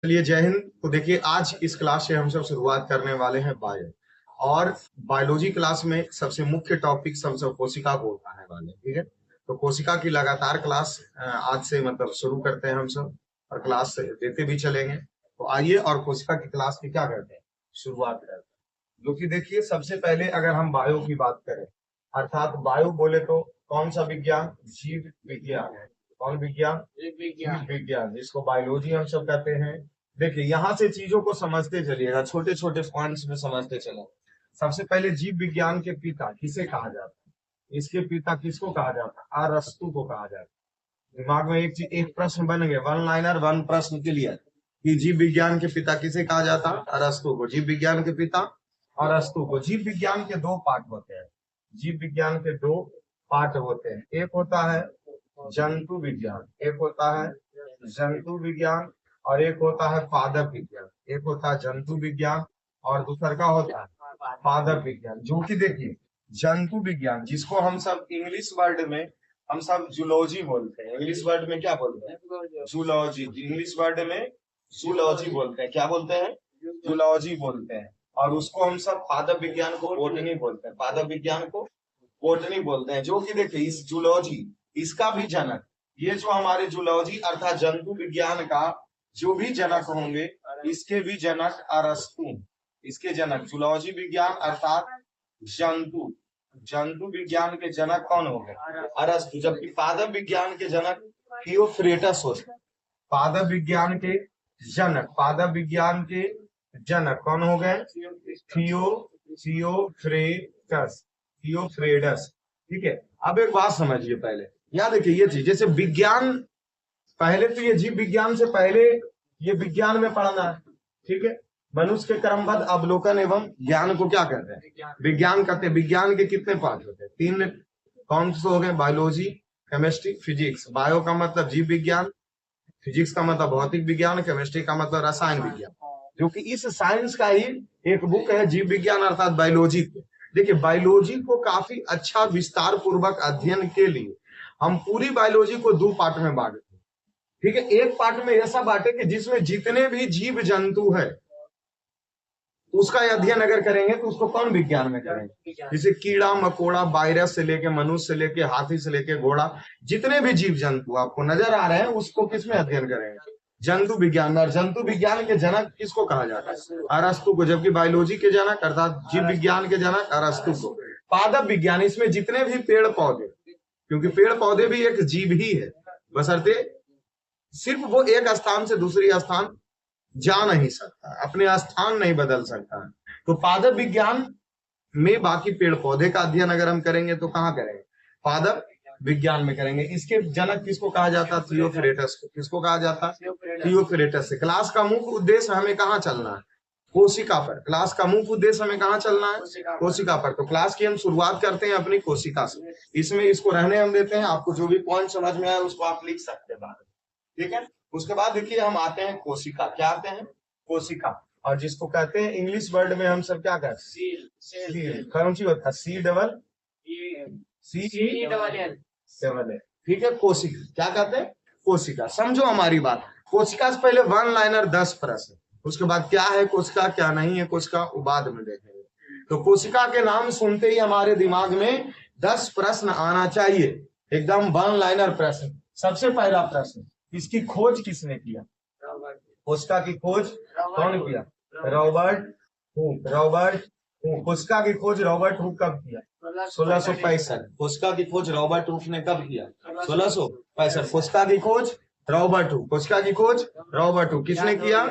चलिए जय हिंद। तो देखिए आज इस क्लास से हम सब शुरुआत करने वाले हैं बायो। और बायोलॉजी क्लास में सबसे मुख्य टॉपिक सबसे कोशिका को उठाने वाले हैं, ठीक है। तो कोशिका की लगातार क्लास आज से मतलब शुरू करते हैं हम सब, और क्लास देते भी चलेंगे। तो आइए और कोशिका की क्लास की क्या करते हैं, शुरुआत करते हैं। जो कि देखिए सबसे पहले अगर हम बायो की बात करें, अर्थात बायो बोले तो कौन सा विज्ञान? जीव विज्ञान है। कौन विज्ञान? जीव विज्ञान, जिसको बायोलॉजी हम सब कहते हैं। देखिए यहाँ से चीजों को समझते चलिएगा, छोटे छोटे पॉइंट्स में समझते चलो। सबसे पहले जीव विज्ञान के पिता किसे कहा जाता है? इसके पिता किसको कहा जाता है? अरस्तु को कहा जाता है। दिमाग में एक प्रश्न बन गया, वन लाइनर वन प्रश्न क्लियर, कि जीव विज्ञान के पिता किसे कहा जाता है? अरस्तु को। जीव विज्ञान के पिता अरस्तु को। जीव विज्ञान के दो पार्ट होते हैं। जीव विज्ञान के दो पार्ट होते हैं, एक होता है जंतु विज्ञान, एक होता है जंतु विज्ञान, और एक होता है पादप विज्ञान। एक होता है जंतु विज्ञान और दूसरा का होता है पादप विज्ञान। जो कि देखिए जंतु विज्ञान, जिसको हम सब इंग्लिश वर्ड में हम सब जूलॉजी बोलते हैं। इंग्लिश वर्ड में क्या बोलते हैं? जूलॉजी। इंग्लिश वर्ड में जूलॉजी बोलते हैं। क्या बोलते हैं? जूलॉजी बोलते हैं। और उसको हम सब पादप विज्ञान को बोटनी बोलते हैं। पादप विज्ञान को बोटनी बोलते हैं। जो कि देखिए इस जूलॉजी, इसका भी जनक, ये जो हमारे जूलॉजी अर्थात जंतु विज्ञान का जो भी जनक होंगे, इसके भी जनक अरस्तु। इसके जनक जूलॉजी विज्ञान अर्थात जंतु जंतु विज्ञान के जनक कौन हो गए? अरस्तु। जबकि पादप विज्ञान के जनक थियोफ्रेटस होते हैं। पादप विज्ञान के पादप विज्ञान के जनक कौन हो गए? थियोफ्रेटस। थियोफ्रेडस, ठीक है। अब एक बात समझिए पहले, याद देखिए ये चीज, जैसे विज्ञान पहले तो ये जीव विज्ञान से पहले ये विज्ञान में पढ़ना है, ठीक है। मनुष्य के क्रमबद्ध अवलोकन एवं ज्ञान को क्या कहते हैं? विज्ञान कहते हैं। विज्ञान के कितने पार्ट होते हैं? तीन। कौन से हो गए? Biology, chemistry, physics. बायो का मतलब जीव विज्ञान, फिजिक्स का मतलब भौतिक विज्ञान, केमिस्ट्री का मतलब रसायन विज्ञान। जो कि इस साइंस का ही एक बुक है, जीव विज्ञान अर्थात बायोलॉजी। देखिए बायोलॉजी को काफी अच्छा विस्तार पूर्वक अध्ययन के लिए हम पूरी बायोलॉजी को दो पार्ट में बांटते हैं, ठीक है। एक पार्ट में ऐसा बांटे कि जिसमें जितने भी जीव जंतु है उसका अध्ययन अगर करेंगे तो उसको कौन विज्ञान में करेंगे? जैसे कीड़ा मकोड़ा, वायरस से लेके मनुष्य से लेके हाथी से लेके घोड़ा, जितने भी जीव जंतु आपको नजर आ रहे हैं उसको किसमें अध्ययन करेंगे? जंतु विज्ञान में। और जंतु विज्ञान के जनक किसको कहा जाता है? अरस्तु को। जबकि बायोलॉजी के जनक अर्थात जीव विज्ञान के जनक अरस्तु को। पादप विज्ञान, इसमें जितने भी पेड़ पौधे, क्योंकि पेड़ पौधे भी एक जीव ही है, बशर्ते सिर्फ वो एक स्थान से दूसरी स्थान जा नहीं सकता, अपने स्थान नहीं बदल सकता। तो पादप विज्ञान में बाकी पेड़ पौधे का अध्ययन अगर हम करेंगे तो कहाँ करेंगे? पादप विज्ञान में करेंगे। इसके जनक किसको कहा जाता? थियोफ्रेटस को। किसको कहा जाता? थियोफ्रेटस से। क्लास का मुख्य उद्देश्य हमें कहाँ चलना है? कोशिका पर। क्लास का मुख्य उद्देश्य हमें कहाँ चलना है? कोशिका पर। तो क्लास की हम शुरुआत करते हैं अपनी कोशिका से। इसमें इसको रहने हम देते हैं, आपको जो भी पॉइंट समझ में आए उसको आप लिख सकते हैं बाद में, ठीक है। उसके बाद देखिए हम आते हैं कोशिका। क्या आते हैं? कोशिका। और जिसको कहते हैं इंग्लिश वर्ड में हम सब क्या कहते हैं? सील। कौन सी होता है? सी डबल एल, ठीक है। कोशिका क्या कहते हैं? कोशिका। समझो हमारी बात। कोशिका से पहले वन लाइनर 10 प्रश्न, उसके बाद क्या है कोशिका, क्या नहीं है कोशिका, वो बाद में देखेंगे। तो कोशिका के नाम सुनते ही हमारे दिमाग में 10 प्रश्न आना चाहिए, एकदम वन लाइनर प्रश्न। सबसे पहला प्रश्न, इसकी खोज किसने किया? कोशिका की खोज कौन किया? Robert Hooke. Robert Hooke. कोशिका की खोज रॉबर्ट हुक कब किया? 1665। कोशिका की खोज रॉबर्ट हुक ने कब किया? 1665। कोशिका की खोज रॉबर्ट हुक। कोशिका की खोज रॉबर्ट हुक किसने किया?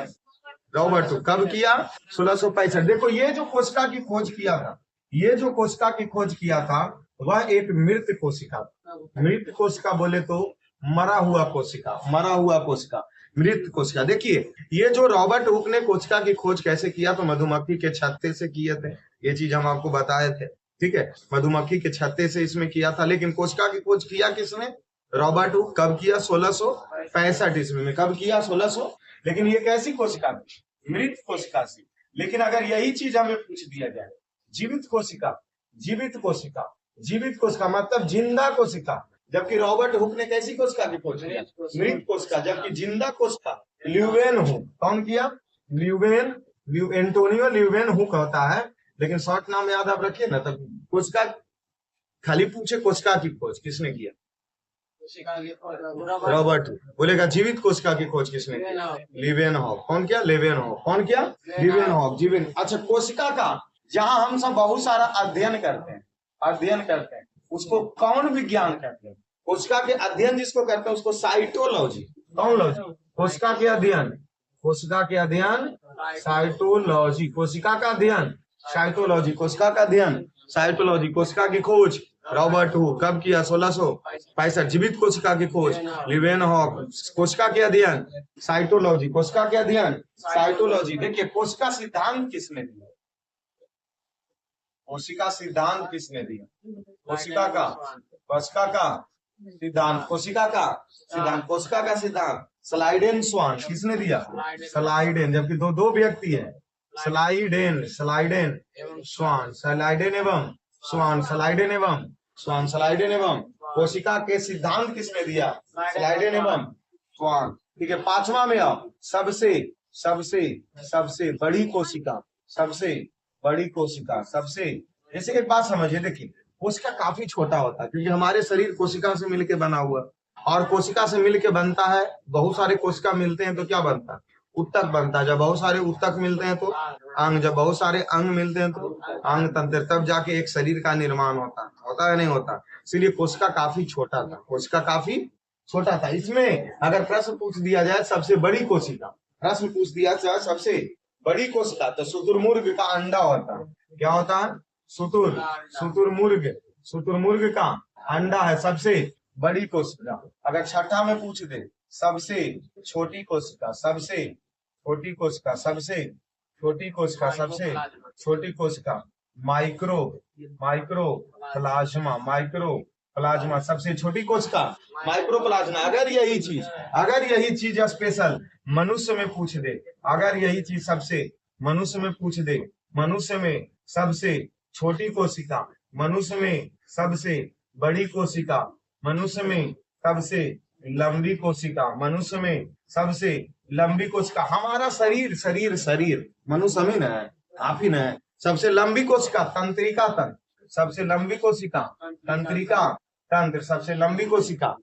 Robert Hooke. कब किया? 1665। देखो ये जो कोशिका की खोज किया था, ये जो कोशिका की खोज किया था वह एक मृत कोशिका। मृत कोशिका बोले तो मरा हुआ कोशिका, मरा हुआ कोशिका, मृत कोशिका। देखिए ये जो रॉबर्ट हुक ने कोशिका की खोज कैसे किया, तो मधुमक्खी के छत्ते से किए थे। ये चीज हम आपको बताए थे, ठीक है। मधुमक्खी के छत्ते से इसमें किया था। लेकिन कोशिका की खोज किया किसने? Robert Hooke. कब किया? 1665 ईस्वी में। कब किया? 1600। लेकिन ये कैसी कोशिका थी? मृत कोशिका थी। लेकिन अगर यही चीज हमें पूछ दिया जाए, जीवित कोशिका, जीवित कोशिका, जीवित कोशिका मतलब जिंदा कोशिका, जबकि रॉबर्ट हुक ने कैसी कोशिका की खोज किया? मृत कोशिका। जबकि जिंदा कोशिका ल्यूवेन हुक, कौन किया? एंटोनियो ल्यूवेन हुक होता है, लेकिन शॉर्ट नाम याद आप रखिए ना। तब कोशिका खाली पूछे कोशिका की खोज किसने किया? रॉबर्ट। बोलेगा जीवित कोशिका की खोज किसने किया? लीवेनहॉफ। कौन किया? लेवेनहॉफ। कौन किया? लीवेनहॉफ। जीवित। अच्छा, कोशिका का जहां हम सब बहुत सारा अध्ययन करते हैं, उसको कौन विज्ञान कहते हैं? कोशिका के अध्ययन जिसको करते हैं उसको साइटोलॉजी। कौन लॉजी? कोशिका के अध्ययन साइटोलॉजी। कोशिका का अध्ययन साइटोलॉजी। कोशिका का अध्ययन साइटोलॉजी। कोशिका की खोज रॉबर्ट हुक कब किया? 1665। जीवित कोशिका की खोज लीवेनहॉफ। कोशिका के अध्ययन साइटोलॉजी। कोशिका के अध्ययन साइटोलॉजी। देखिए, कोशिका सिद्धांत किसने दिया? कोशिका सिद्धांत किसने दिया? कोशिका का सिद्धांत स्लाइडेन स्वान। किसने दिया? स्लाइडेन। जबकि दो व्यक्ति है, स्लाइडेन एवं कोशिका के सिद्धांत किसने दिया? स्लाइडेन एवं स्वान। ठीक है, पांचवा में आप सबसे बड़ी कोशिका। जैसे एक बात समझिए, देखिए कोशिका काफी छोटा होता है, क्योंकि हमारे शरीर कोशिका से मिलकर बना हुआ, और कोशिका से मिलकर बनता है। बहुत सारे कोशिका मिलते हैं तो क्या बनता है? उत्तक बनता है। जब बहुत सारे उत्तक मिलते हैं तो अंग, जब बहुत सारे अंग मिलते हैं तो अंग तंत्र, तब जाके एक शरीर का निर्माण होता है नहीं होता? इसलिए कोशिका काफी छोटा था। इसमें अगर प्रश्न पूछ दिया जाए सबसे बड़ी कोशिका, तो शुतुरमुर्ग का अंडा होता है। क्या होता है? शुतुरमुर्ग का अंडा है सबसे बड़ी कोशिका। अगर छठा में पूछ दे सबसे छोटी कोशिका, माइक्रो प्लाज्मा। सबसे छोटी कोशिका माइक्रोप्लाज्मा। अगर यही चीज स्पेशल मनुष्य में पूछ दे, मनुष्य में सबसे छोटी कोशिका, मनुष्य में सबसे बड़ी कोशिका, मनुष्य में सबसे लंबी कोशिका, हमारा शरीर मनुष्य में न है, आप ही न है। सबसे लंबी कोशिका तंत्रिका तंत्र, सबसे लंबी कोशिका तंत्रिका तंत्र, सबसे लंबी कोशिका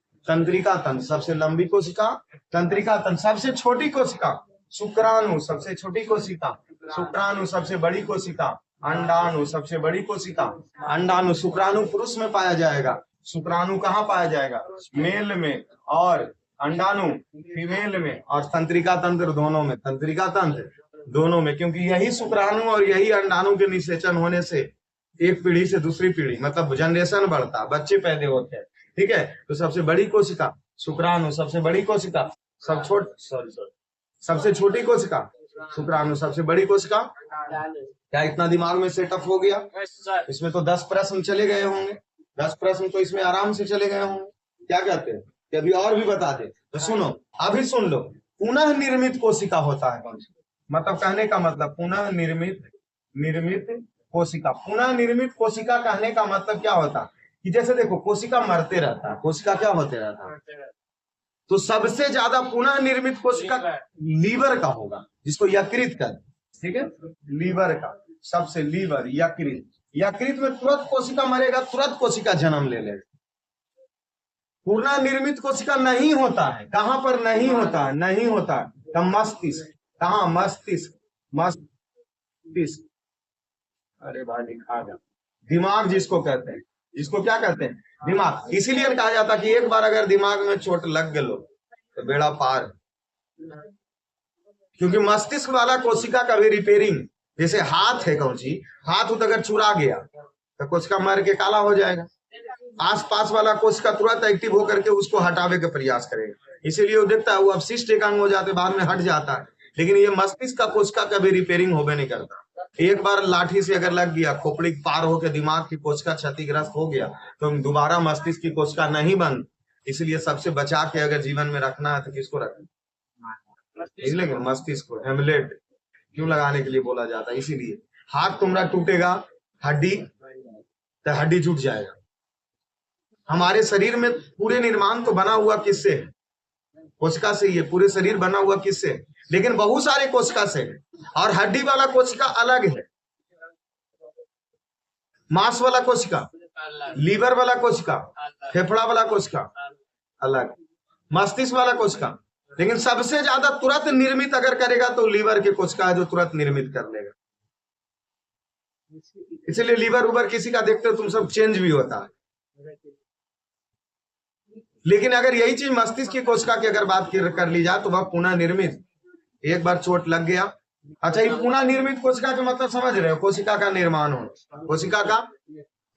तंत्रिका तंत्र, सबसे छोटी कोशिका शुक्राणु, सबसे छोटी कोशिका शुक्राणु, सबसे बड़ी कोशिका अंडाणु, सबसे बड़ी कोशिका अंडाणु। शुक्राणु पुरुष में पाया जाएगा, शुक्राणु कहाँ पाया जाएगा? मेल में, और अंडाणु फीमेल में, और तंत्रिका तंत्र दोनों में, क्योंकि यही शुक्राणु और यही अंडाणु के निषेचन होने से एक पीढ़ी से दूसरी पीढ़ी, मतलब जनरेशन बढ़ता, बच्चे पैदा होते हैं। ठीक है, तो सबसे बड़ी कोशिका शुक्राणु, सबसे बड़ी कोशिका सबसे छोटी कोशिका शुक्राणु, सबसे बड़ी कोशिका। क्या इतना दिमाग में सेटअप हो गया? इसमें तो 10 प्रश्न चले गए होंगे, 10 प्रश्न तो इसमें आराम से चले गए होंगे। क्या कहते हैं कि अभी और भी बता दे? तो सुनो, अभी सुन लो। पुनः निर्मित कोशिका होता है कौन सी? मतलब कहने का मतलब पुनः निर्मित कोशिका। पुनः निर्मित कोशिका कहने का मतलब क्या होता है कि जैसे देखो, कोशिका मरते रहता है, कोशिका क्या होते रहता है, तो सबसे ज्यादा पुनः निर्मित कोशिका लीवर का होगा, जिसको यकृत कर, ठीक है, लीवर का सबसे यकृत में तुरंत कोशिका मरेगा, तुरंत कोशिका जन्म ले लेगा। पुनः निर्मित कोशिका नहीं होता है। कहां पर नहीं होता है? तो मस्तिष्क। कहा? मस्तिष्क। अरे भाई लिखा गया, दिमाग जिसको कहते हैं, जिसको क्या कहते हैं? दिमाग। इसीलिए कहा जाता कि एक बार अगर दिमाग में चोट लग गए तो बेड़ा पार, क्योंकि मस्तिष्क वाला कोशिका का भी रिपेयरिंग, जैसे हाथ है कौन सी, हाथ अगर चुरा गया तो कोशिका मर के काला हो जाएगा। आसपास वाला कोशिका तुरंत एक्टिव होकर के उसको हटावे का प्रयास करेगा, इसीलिए वो देखता है वो अपशिष्ट एक अंग हो जाते, बाद में हट जाता है। लेकिन ये मस्तिष्क का कोशिका कभी रिपेयरिंग होवे नहीं करता। एक बार लाठी से अगर लग गया, खोपड़ी पार होकर दिमाग की कोशिका क्षतिग्रस्त हो गया, तो दोबारा मस्तिष्क की कोशिका नहीं बन। इसलिए सबसे बचा के अगर जीवन में रखना है तो किसको रखना? इसलिए मस्तिष्क को हेमलेट क्यों लगाने के लिए बोला जाता है। इसीलिए हाथ तुम्हारा टूटेगा, हड्डी जुट जाएगा, हमारे शरीर में पूरे निर्माण तो बना हुआ किससे है? कोशिका से ही है। पूरे शरीर बना हुआ किससे है? लेकिन बहुत सारे कोशिका से है। और हड्डी वाला कोशिका अलग है, मांस वाला कोशिका, लीवर वाला कोशिका, फेफड़ा वाला कोशिका अलग, मस्तिष्क वाला कोशिका। लेकिन सबसे ज्यादा तुरंत निर्मित अगर करेगा तो लीवर के कोशिका है जो तुरंत निर्मित कर लेगा। इसलिए लीवर उबर किसी का देखते हो तुम सब चेंज भी होता है। लेकिन अगर यही चीज मस्तिष्क की कोशिका की अगर बात कर ली जाए तो वह पुनः निर्मित, एक बार चोट लग गया। अच्छा, ये पुनः निर्मित कोशिका का मतलब समझ रहे हो? कोशिका का निर्माण होना, कोशिका का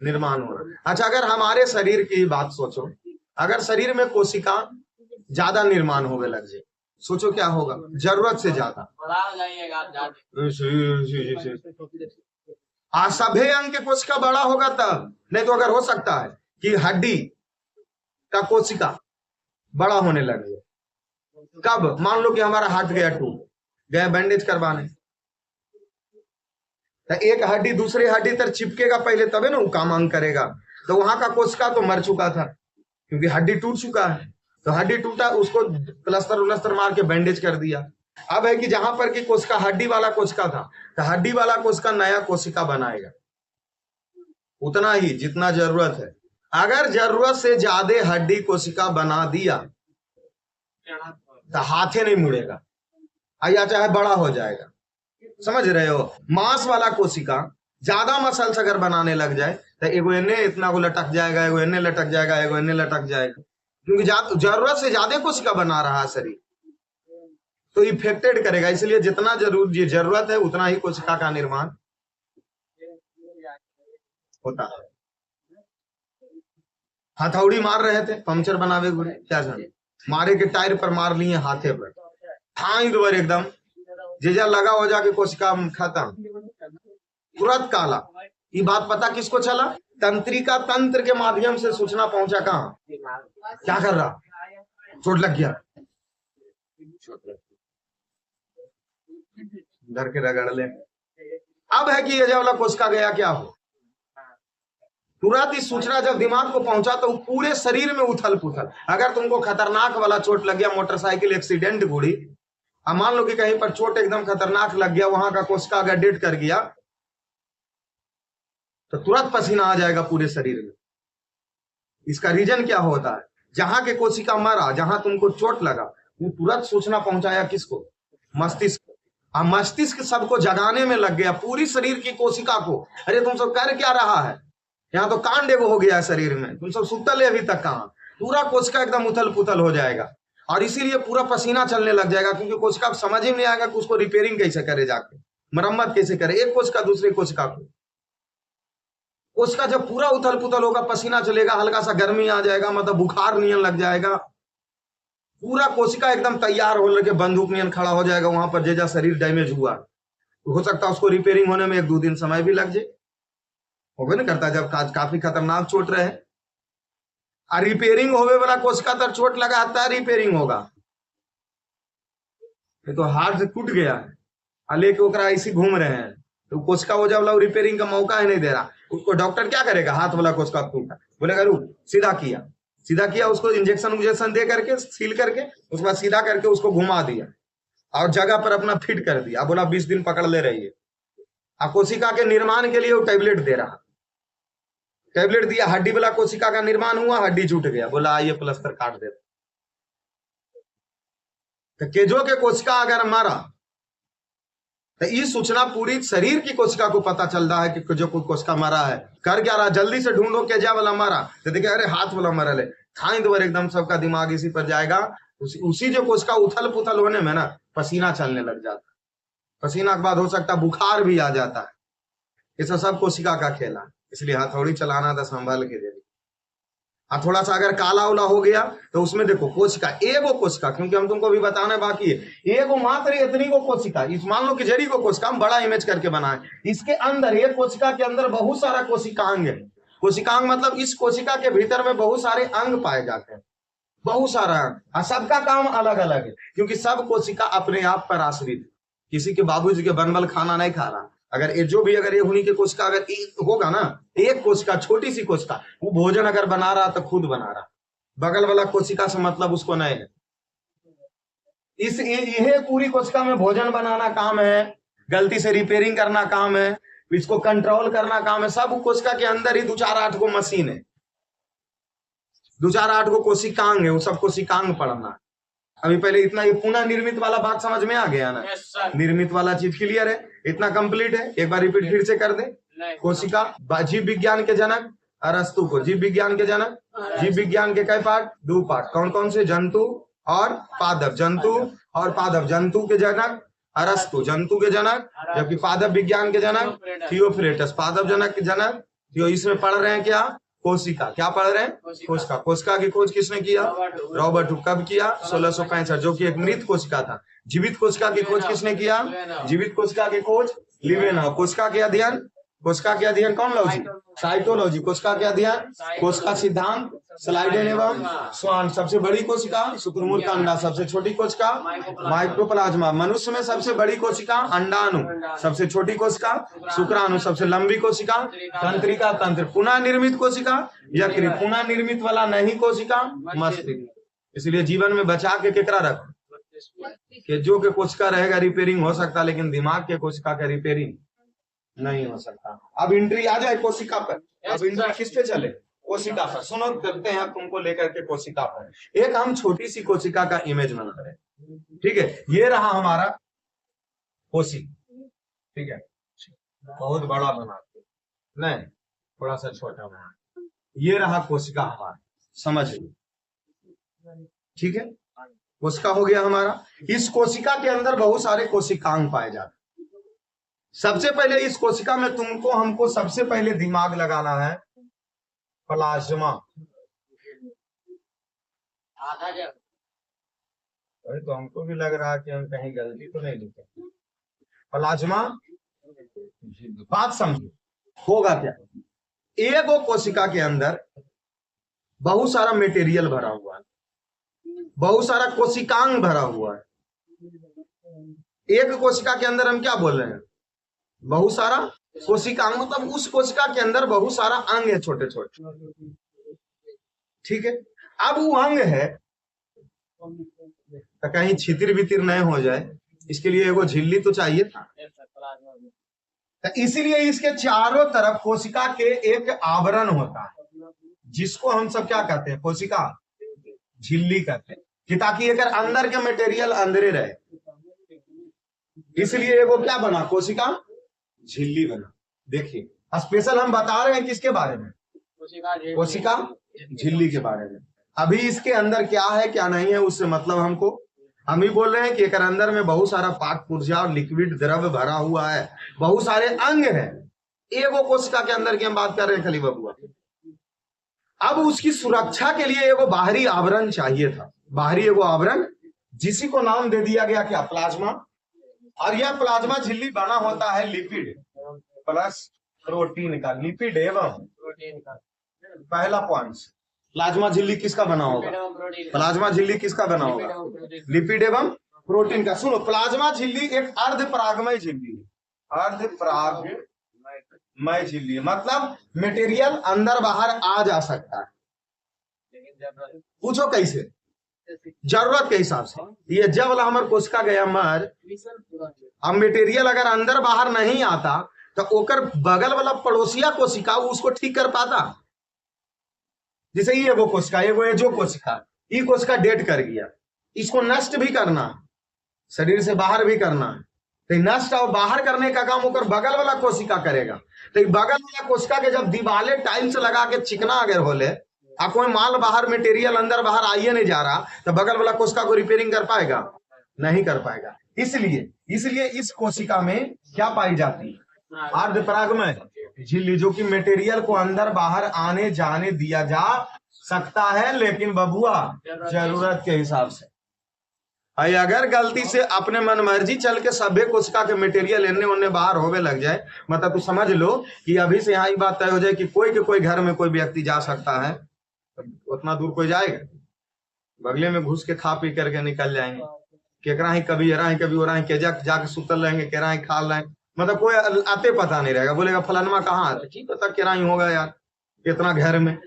निर्माण होना। अच्छा, अगर हमारे शरीर की बात सोचो, अगर शरीर में कोशिका ज्यादा निर्माण होने लग जाए, सोचो क्या होगा? जरूरत से ज्यादा सभे अंग के कोशिका बड़ा होगा तब, नहीं तो अगर हो सकता है कि हड्डी का कोशिका बड़ा होने लगे। कब? मान लो कि हमारा हाथ गया टूट गया, बैंडेज करवाने, तो एक हड्डी दूसरे हड्डी तक चिपकेगा पहले, तबे ना वो काम अंग करेगा। तो वहां का कोशिका तो मर चुका था क्योंकि हड्डी टूट चुका है। तो हड्डी टूटा, उसको प्लास्टर उलस्टर मार के बैंडेज कर दिया। अब है कि जहां पर की कोशिका हड्डी वाला कोशिका था, तो हड्डी वाला कोशिका नया कोशिका बनाएगा उतना ही जितना जरूरत है। अगर जरूरत से ज्यादा हड्डी कोशिका बना दिया तो हाथे नहीं मुड़ेगा या चाहे बड़ा हो जाएगा। समझ रहे हो? मांस वाला कोशिका ज्यादा मसल्स अगर बनाने लग जाए तो एगो एने इतना को लटक जाएगा, एगो एने लटक जाएगा, एगो एने लटक जाएगा, क्योंकि जरूरत से ज्यादा कोशिका बना रहा है शरीर, तो इफेक्टेड करेगा। इसलिए जितना जरूरत है उतना ही कोशिका का निर्माण होता है। हथौड़ी मार रहे थे पंक्चर बनावे गुरे, क्या जाने मारे के टायर पर मार लिए हाथे पर, ठाई दो एकदम जेजा लगा हो जाके कोशिका खत्म, तुरंत काला। ये बात पता किसको चला? तंत्रिका तंत्र के माध्यम से सूचना पहुंचा। कहाँ? क्या कर रहा? चोट लग गया, डर के रगड़ ले। अब है कि ये वाला कोशिका गया, क्या हो? तुरंत इस सूचना जब दिमाग को पहुंचा तो पूरे शरीर में उथल पुथल। अगर तुमको खतरनाक वाला चोट लग गया, मोटरसाइकिल एक्सीडेंट हुई, अब मान लो कि कहीं पर चोट एकदम खतरनाक लग गया, वहां का कोशिका अगर डेड कर गया तो तुरंत पसीना आ जाएगा पूरे शरीर में। इसका रीजन क्या होता है? जहां के कोशिका मरा, जहां तुमको चोट लगा, वो तुरंत सूचना पहुंचाया किसको? मस्तिष्क। अब मस्तिष्क सबको जगाने में लग गया, पूरी शरीर की कोशिका को। अरे तुम सब कर क्या रहा है? यहाँ तो कांड एगो हो गया है शरीर में, तुम सब सुतल है अभी तक कहाँ? पूरा कोशिका एकदम उथल पुथल हो जाएगा और इसीलिए पूरा पसीना चलने लग जाएगा, क्योंकि कोशिका समझ ही नहीं आएगा कि उसको रिपेयरिंग कैसे करे, जाके मरम्मत कैसे करे एक कोशिका दूसरे कोशिका को। कोशिका जब पूरा उथल पुथल होगा, पसीना चलेगा, हल्का सा गर्मी आ जाएगा, मतलब बुखार नियन लग जाएगा, पूरा कोशिका एकदम तैयार हो लगे, बंदूक नियन खड़ा हो जाएगा वहां पर। जैसा शरीर डैमेज हुआ हो सकता है उसको रिपेयरिंग होने में 1-2 दिन समय भी लग जाए, होबे ना करता जब काफी खतरनाक चोट रहे। और रिपेयरिंग होवे वाला कोशिका तर चोट लगा है रिपेयरिंग होगा। तो हाथ टूट गया है, लेके ओकरा ऐसे घूम रहे हैं, तो कोशिका हो जाए वाला रिपेयरिंग का मौका ही नहीं दे रहा उसको। डॉक्टर क्या करेगा? हाथ वाला कोशिका टूटा, बोलेगा रुक, सीधा किया, उसको इंजेक्शन उजेक्शन दे करके सील करके, उसके बाद सीधा करके उसको घुमा दिया और जगह पर अपना फिट कर दिया। बोला 20 दिन पकड़ ले रही है। कोशिका के निर्माण के लिए वो टैबलेट दे रहा, टैबलेट दिया, हड्डी वाला कोशिका का निर्माण हुआ, हड्डी जुट गया, बोला आइए प्लास्टर काट दे। तो केजो के कोशिका अगर मारा तो ये सूचना पूरी शरीर की कोशिका को पता चल रहा है कि जो कोई कोशिका मरा है। कर क्या रहा? जल्दी से ढूंढो केजा वाला मरा, तो देखिए अरे हाथ वाला मरा ले, खाई दो, एकदम सबका दिमाग इसी पर जाएगा। उसी जो कोशिका उथल पुथल होने में ना पसीना चलने लग जाता, पसीना के बाद हो सकता बुखार भी आ जाता है। ये सब कोशिका का खेला, इसलिए हथौड़ी चलाना था संभाल के दे। थोड़ा सा अगर काला उला हो गया तो उसमें देखो कोशिका, एगो कोशिका, क्योंकि हम तुमको भी बताना बाकी है, एगो मात्र इतनी को कोशिका, इस मान लो कि जड़ी को कोशिका हम बड़ा इमेज करके बनाए, इसके अंदर एक कोशिका के अंदर बहुत सारा कोशिकांग है। कोशिकांग मतलब इस कोशिका के भीतर में बहुत सारे अंग पाए जाते हैं, बहुत सारा अंग, सबका काम अलग अलग है, क्योंकि सब कोशिका अपने आप पर आश्रित। किसी के बाबूजी के बनबल खाना नहीं खा रहा, अगर ये जो भी अगर ये उन्हीं के कोशिका अगर एक होगा ना, एक कोशिका छोटी सी कोशिका वो भोजन अगर बना रहा तो खुद बना रहा, बगल वाला कोशिका से मतलब उसको नहीं है। यह पूरी कोशिका में भोजन बनाना काम है, गलती से रिपेयरिंग करना काम है, इसको कंट्रोल करना काम है, सब कोशिका के अंदर ही 2-4-8 को मशीन है, 2-4-8 को कोशिकांग है, वो सब कोशिकांग पढ़ना है। अभी पहले इतना ये पुनः निर्मित वाला बात समझ में आ गया ना? निर्मित वाला चीज क्लियर है, इतना कंप्लीट है। एक बार रिपीट फिर से कर दे। कोशिका, जीव विज्ञान के जनक अरस्तु को, जीव विज्ञान के जनक, जीव विज्ञान के कई पार्ट? 2 पार्ट। कौन कौन से? जंतु और पादप, जंतु और पादप। जंतु के जनक अरस्तु, जंतु के जनक, जबकि पादप विज्ञान के जनक थियोफ्रेटस, पादप जनक के जनक थियो। इसमें पढ़ रहे हैं क्या? कोशिका। क्या पढ़ रहे हैं? कोशिका। कोशिका की खोज किसने किया? Robert Hooke. कब किया? 1665, जो कि एक मृत कोशिका था। जीवित कोशिका की खोज किसने किया? जीवित कोशिका की खोज लिवेनहॉफ। कोशिका के अध्ययन, कोशिका के अध्ययन कौन? Logy, cytology. कोशिका के अध्ययन, कोशिका सिद्धांत, स्लाइडेन एवं स्वान। सबसे बड़ी कोशिका शुक्रमूल का अंडा, सबसे छोटी कोशिका माइक्रोप्लाज्मा। मनुष्य में सबसे बड़ी कोशिका अंडाणु, सबसे छोटी कोशिका शुक्राणु, सबसे लंबी कोशिका तंत्रिका तंत्र। पुनः निर्मित कोशिका यकृत, पुनः निर्मित वाला नहीं कोशिका मस्तिष्क। इसलिए जीवन में बचा के केकरा रखो कि जो के कोशिका रहेगा रिपेयरिंग हो सकता, लेकिन दिमाग के कोशिका का रिपेयरिंग नहीं हो सकता। अब एंट्री आ जाए कोशिका पर। अब एंट्री किस पे चले? कोशिका पर। सुनो, करते हैं तुमको लेकर के कोशिका पर। एक हम छोटी सी कोशिका का इमेज बना रहे हैं, ठीक है? ये रहा हमारा कोशिका, ठीक है? बहुत बड़ा बनाते नहीं, थोड़ा सा छोटा बना। ये रहा कोशिका हमारा, समझ लो, ठीक है? कोशिका हो गया हमारा। इस कोशिका के अंदर बहुत सारे कोशिकांग पाए जाते। सबसे पहले इस कोशिका में तुमको हमको सबसे पहले दिमाग लगाना है प्लाज्मा। तो हमको भी लग रहा है कि हम कहीं गलती तो नहीं लिखे। प्लाज्मा, बात समझो, होगा क्या? एक कोशिका के अंदर बहुत सारा मटेरियल भरा हुआ है, बहुत सारा कोशिकांग भरा हुआ है। एक कोशिका के अंदर हम क्या बोल रहे हैं? बहुत सारा कोशिकांग, मतलब उस कोशिका के अंदर बहुत सारा अंग है, छोटे छोटे, ठीक है? अब वो अंग है तो कहीं छितिर बितिर नहीं हो जाए, इसके लिए एगो झिल्ली तो चाहिए था। तो इसीलिए इसके चारों तरफ कोशिका के एक आवरण होता है, जिसको हम सब क्या कहते हैं? कोशिका झिल्ली कहते हैं, कि ताकि अगर अंदर के मटेरियल अंदरे रहे। इसलिए एगो क्या बना? कोशिका झिल्ली बना। देखिए स्पेशल हम बता रहे हैं किसके बारे में? कोशिका झिल्ली के बारे में। अभी इसके अंदर क्या है क्या नहीं है उससे मतलब हमको, हम ही बोल रहे हैं कि एक अंदर में बहुत सारा पाक पुर्जा और लिक्विड द्रव्य भरा हुआ है, बहुत सारे अंग है। एगो कोशिका के अंदर की हम बात कर रहे हैं खाली बबुआ। अब उसकी सुरक्षा के लिए एगो बाहरी आवरण चाहिए था, बाहरी एगो आवरण, जिसी को नाम दे दिया गया क्या? प्लाज्मा। और यह प्लाज्मा झिल्ली बना होता है लिपिड प्लस प्रोटीन का, लिपिड एवं प्रोटीन का। पहला पॉइंट, प्लाज्मा झिल्ली किसका बना होगा? प्लाज्मा झिल्ली किसका बना होगा? लिपिड एवं प्रोटीन का। सुनो, प्लाज्मा झिल्ली एक अर्धपरागमय झिल्ली, अर्धपरागमय झिल्ली मतलब मटेरियल अंदर बाहर आ जा सकता है। पूछो कैसे? जरूरत के हिसाब से। ये जब वाला हमारे कोशिका गया मर, अब मटेरियल अगर अंदर बाहर नहीं आता तो ओकर बगल वाला पड़ोसिया कोशिका उसको ठीक कर पाता। जैसे ये वो कोशिका, ये जो कोशिका, ये कोशिका डेड कर गया, इसको नष्ट भी करना, शरीर से बाहर भी करना है। तो नष्ट और बाहर करने का काम ओकर बगल वाला कोशिका करेगा। तो बगल वाला कोशिका के जब दीवाले टाइल्स लगा के चिकना अगर होले, कोई माल बाहर मटेरियल अंदर बाहर आइए नहीं जा रहा, तो बगल वाला कोशिका को रिपेयरिंग कर पाएगा? नहीं कर पाएगा। इसलिए इस कोशिका में क्या पाई जाती है? अर्धपरागमय झिल्ली, जो कि मटेरियल को अंदर बाहर आने जाने दिया जा सकता है, लेकिन बबुआ जरूरत के हिसाब से। अगर गलती से अपने मन मर्जी चल के सभ्य कोशिका के मटेरियल एने ओने बाहर होवे लग जाए, मतलब तू समझ लो कि अभी से यहाँ बात तय हो जाए कि कोई के कोई घर में कोई व्यक्ति जा सकता है, उतना दूर कोई जाएगा? बगले में घुस के खा पी करके निकल जाएंगे। केकरा ही कभी एरा ही कभी ओरा ही के जाके सुतल रहेंगे, केरा ही खा लें, मतलब कोई आते पता नहीं रहेगा, बोलेगा फलानमा कहाँ आते, की पता क्या ही होगा यार कितना घर में।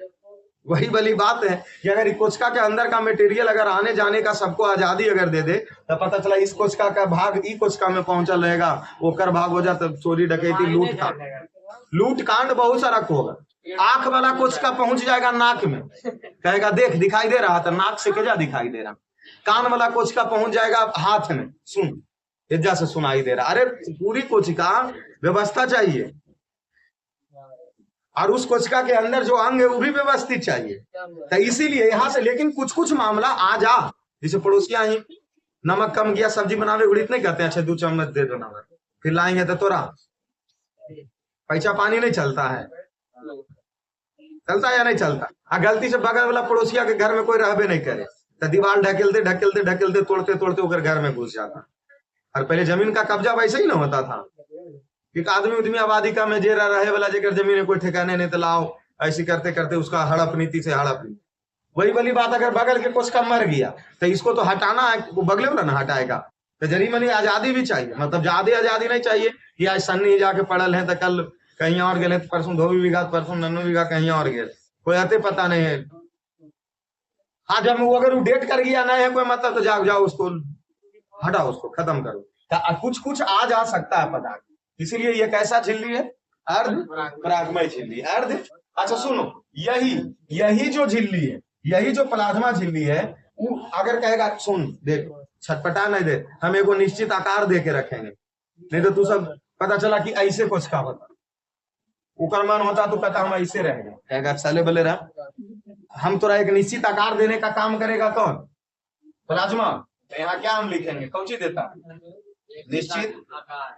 वही वाली बात है कि अगर इस कोशिका के अंदर का मटेरियल अगर आने जाने का सबको आजादी अगर दे दे, तो पता चला इस कोशिका का भाग ई कोशिका में पहुंचल रहेगा, ओकर भाग हो जाता, चोरी डकैती लूट कांड बहुत सारा होगा। आंख वाला कोशिका पहुंच जाएगा नाक में, कहेगा देख दिखाई दे रहा था, नाक से क्या दिखाई दे रहा। कान वाला कोशिका पहुंच जाएगा हाथ में, सुन इज्जा से सुनाई दे रहा। अरे पूरी कोशिका व्यवस्था चाहिए, और उस कोशिका के अंदर जो अंग है वो भी व्यवस्थित चाहिए। तो इसीलिए यहाँ से, लेकिन कुछ कुछ मामला आ जा, जैसे पड़ोसियां ही नमक कम गया सब्जी बनावे उड़ित नहीं कहते, अच्छा 2 चम्मच दे दो नमक, फिर लाएंगे तो तोरा पैसा पानी नहीं चलता है, चलता है या नहीं चलता। गलती से बगल वाला पड़ोसिया के घर में कोई रहबे नहीं करे, तो दीवार ढकेलते ढकेलते ढकेलते तोड़ते तोड़ते होकर घर में घुस जाता। और पहले जमीन का कब्जा वैसे ही ना होता था, एक आदमी उदमी आबादी का में जेरा रहे वाला जगह जमीन है कोई ठिकाने नहीं, तो लाओ ऐसी करते करते उसका हड़प नीति से हड़प नीति। वही वाली बात, अगर बगल के कोशिका मर गया तो इसको तो हटाना है, वो बगले वाला ना हटाएगा। तो जरी मनी आजादी भी चाहिए, मतलब ज्यादा आजादी नहीं चाहिए कि आज सन्नी जाके पड़ल है तो कल कहीं और गए, परसों 2 बीघा परसों 9 बीघा कहीं और गए, कोई आते पता नहीं है। हाँ जब वो अगर वो डेट कर गया नहीं है कोई मतलब, तो जाओ जाओ उसको हटाओ, उसको खत्म करो। कुछ कुछ आ जा सकता है पदार्थ, इसीलिए ये कैसा झिल्ली है, अर्ध परागमय झिल्ली, अर्ध। अच्छा सुनो, यही जो झिल्ली है, यही जो प्लाज्मा झिल्ली है, वो अगर कहेगा सुन देख छटपटा नहीं दे, हम एगो निश्चित आकार दे के रखेंगे, नहीं तो तू सब पता चला कि ऐसे कुछ का होता, ऊपर मन होता तो कहता हम ऐसे रहेगा, कहेगा चले बोले रहा हम तोरा एक निश्चित आकार देने का काम करेगा कौन, प्लाज्मा। तो यहाँ क्या हम लिखेंगे, कौन सी देता है, निश्चित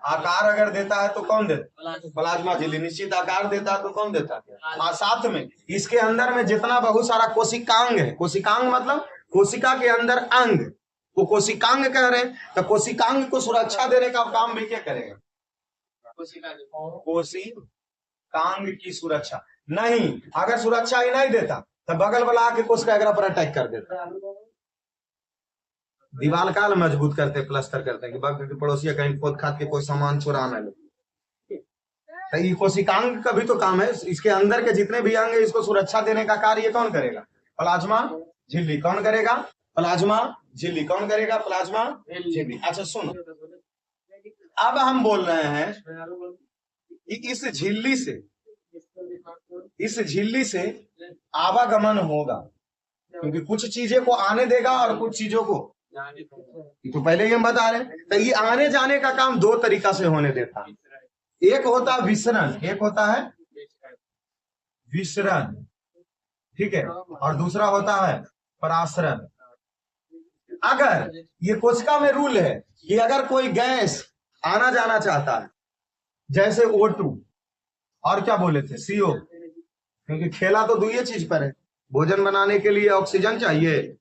आकार अगर देता है तो कौन देता, प्लाज्मा झिल्ली। निश्चित आकार देता है तो कौन देता है, साथ में इसके अंदर में जितना बहुत सारा कोशिकांग है, कोशिकांग मतलब कोशिका के अंदर अंग, वो कोशिकांग कह रहे हैं, तो कोशिकांग को सुरक्षा देने का काम भी क्या करेगा, कोशिकांग की सुरक्षा। नहीं अगर सुरक्षा ही नहीं देता तो बगल वाला आके कोशिका पर अटैक कर देता, दीवार काल मजबूत करते प्लास्टर करते हैं कि पड़ोसी कहीं खोद खाद के कोई सामान चुरा न ले। तो ये कोशिकांग का भी तो काम है, इसके अंदर के जितने भी अंग है इसको सुरक्षा देने का कार्य कौन करेगा, प्लाज्मा झिल्ली। कौन करेगा, प्लाज्मा झिल्ली। कौन करेगा, प्लाज्मा झिल्ली। अच्छा सुनो, अब हम बोल रहे हैं कि इस झिल्ली से आवागमन होगा, क्योंकि कुछ चीजें को आने देगा और कुछ चीजों को, तो पहले ही हम बता रहे हैं। तो ये आने जाने का काम 2 तरीका से होने देता है, एक होता है विसरण, एक होता है विसरण, ठीक है, और दूसरा होता है परासरण। अगर ये कोशिका में रूल है कि अगर कोई गैस आना जाना चाहता है, जैसे O2 और क्या बोले थे CO, क्योंकि खेला तो 2 चीज पर है, भोजन बनाने के लिए ऑक्सीजन चाहिए,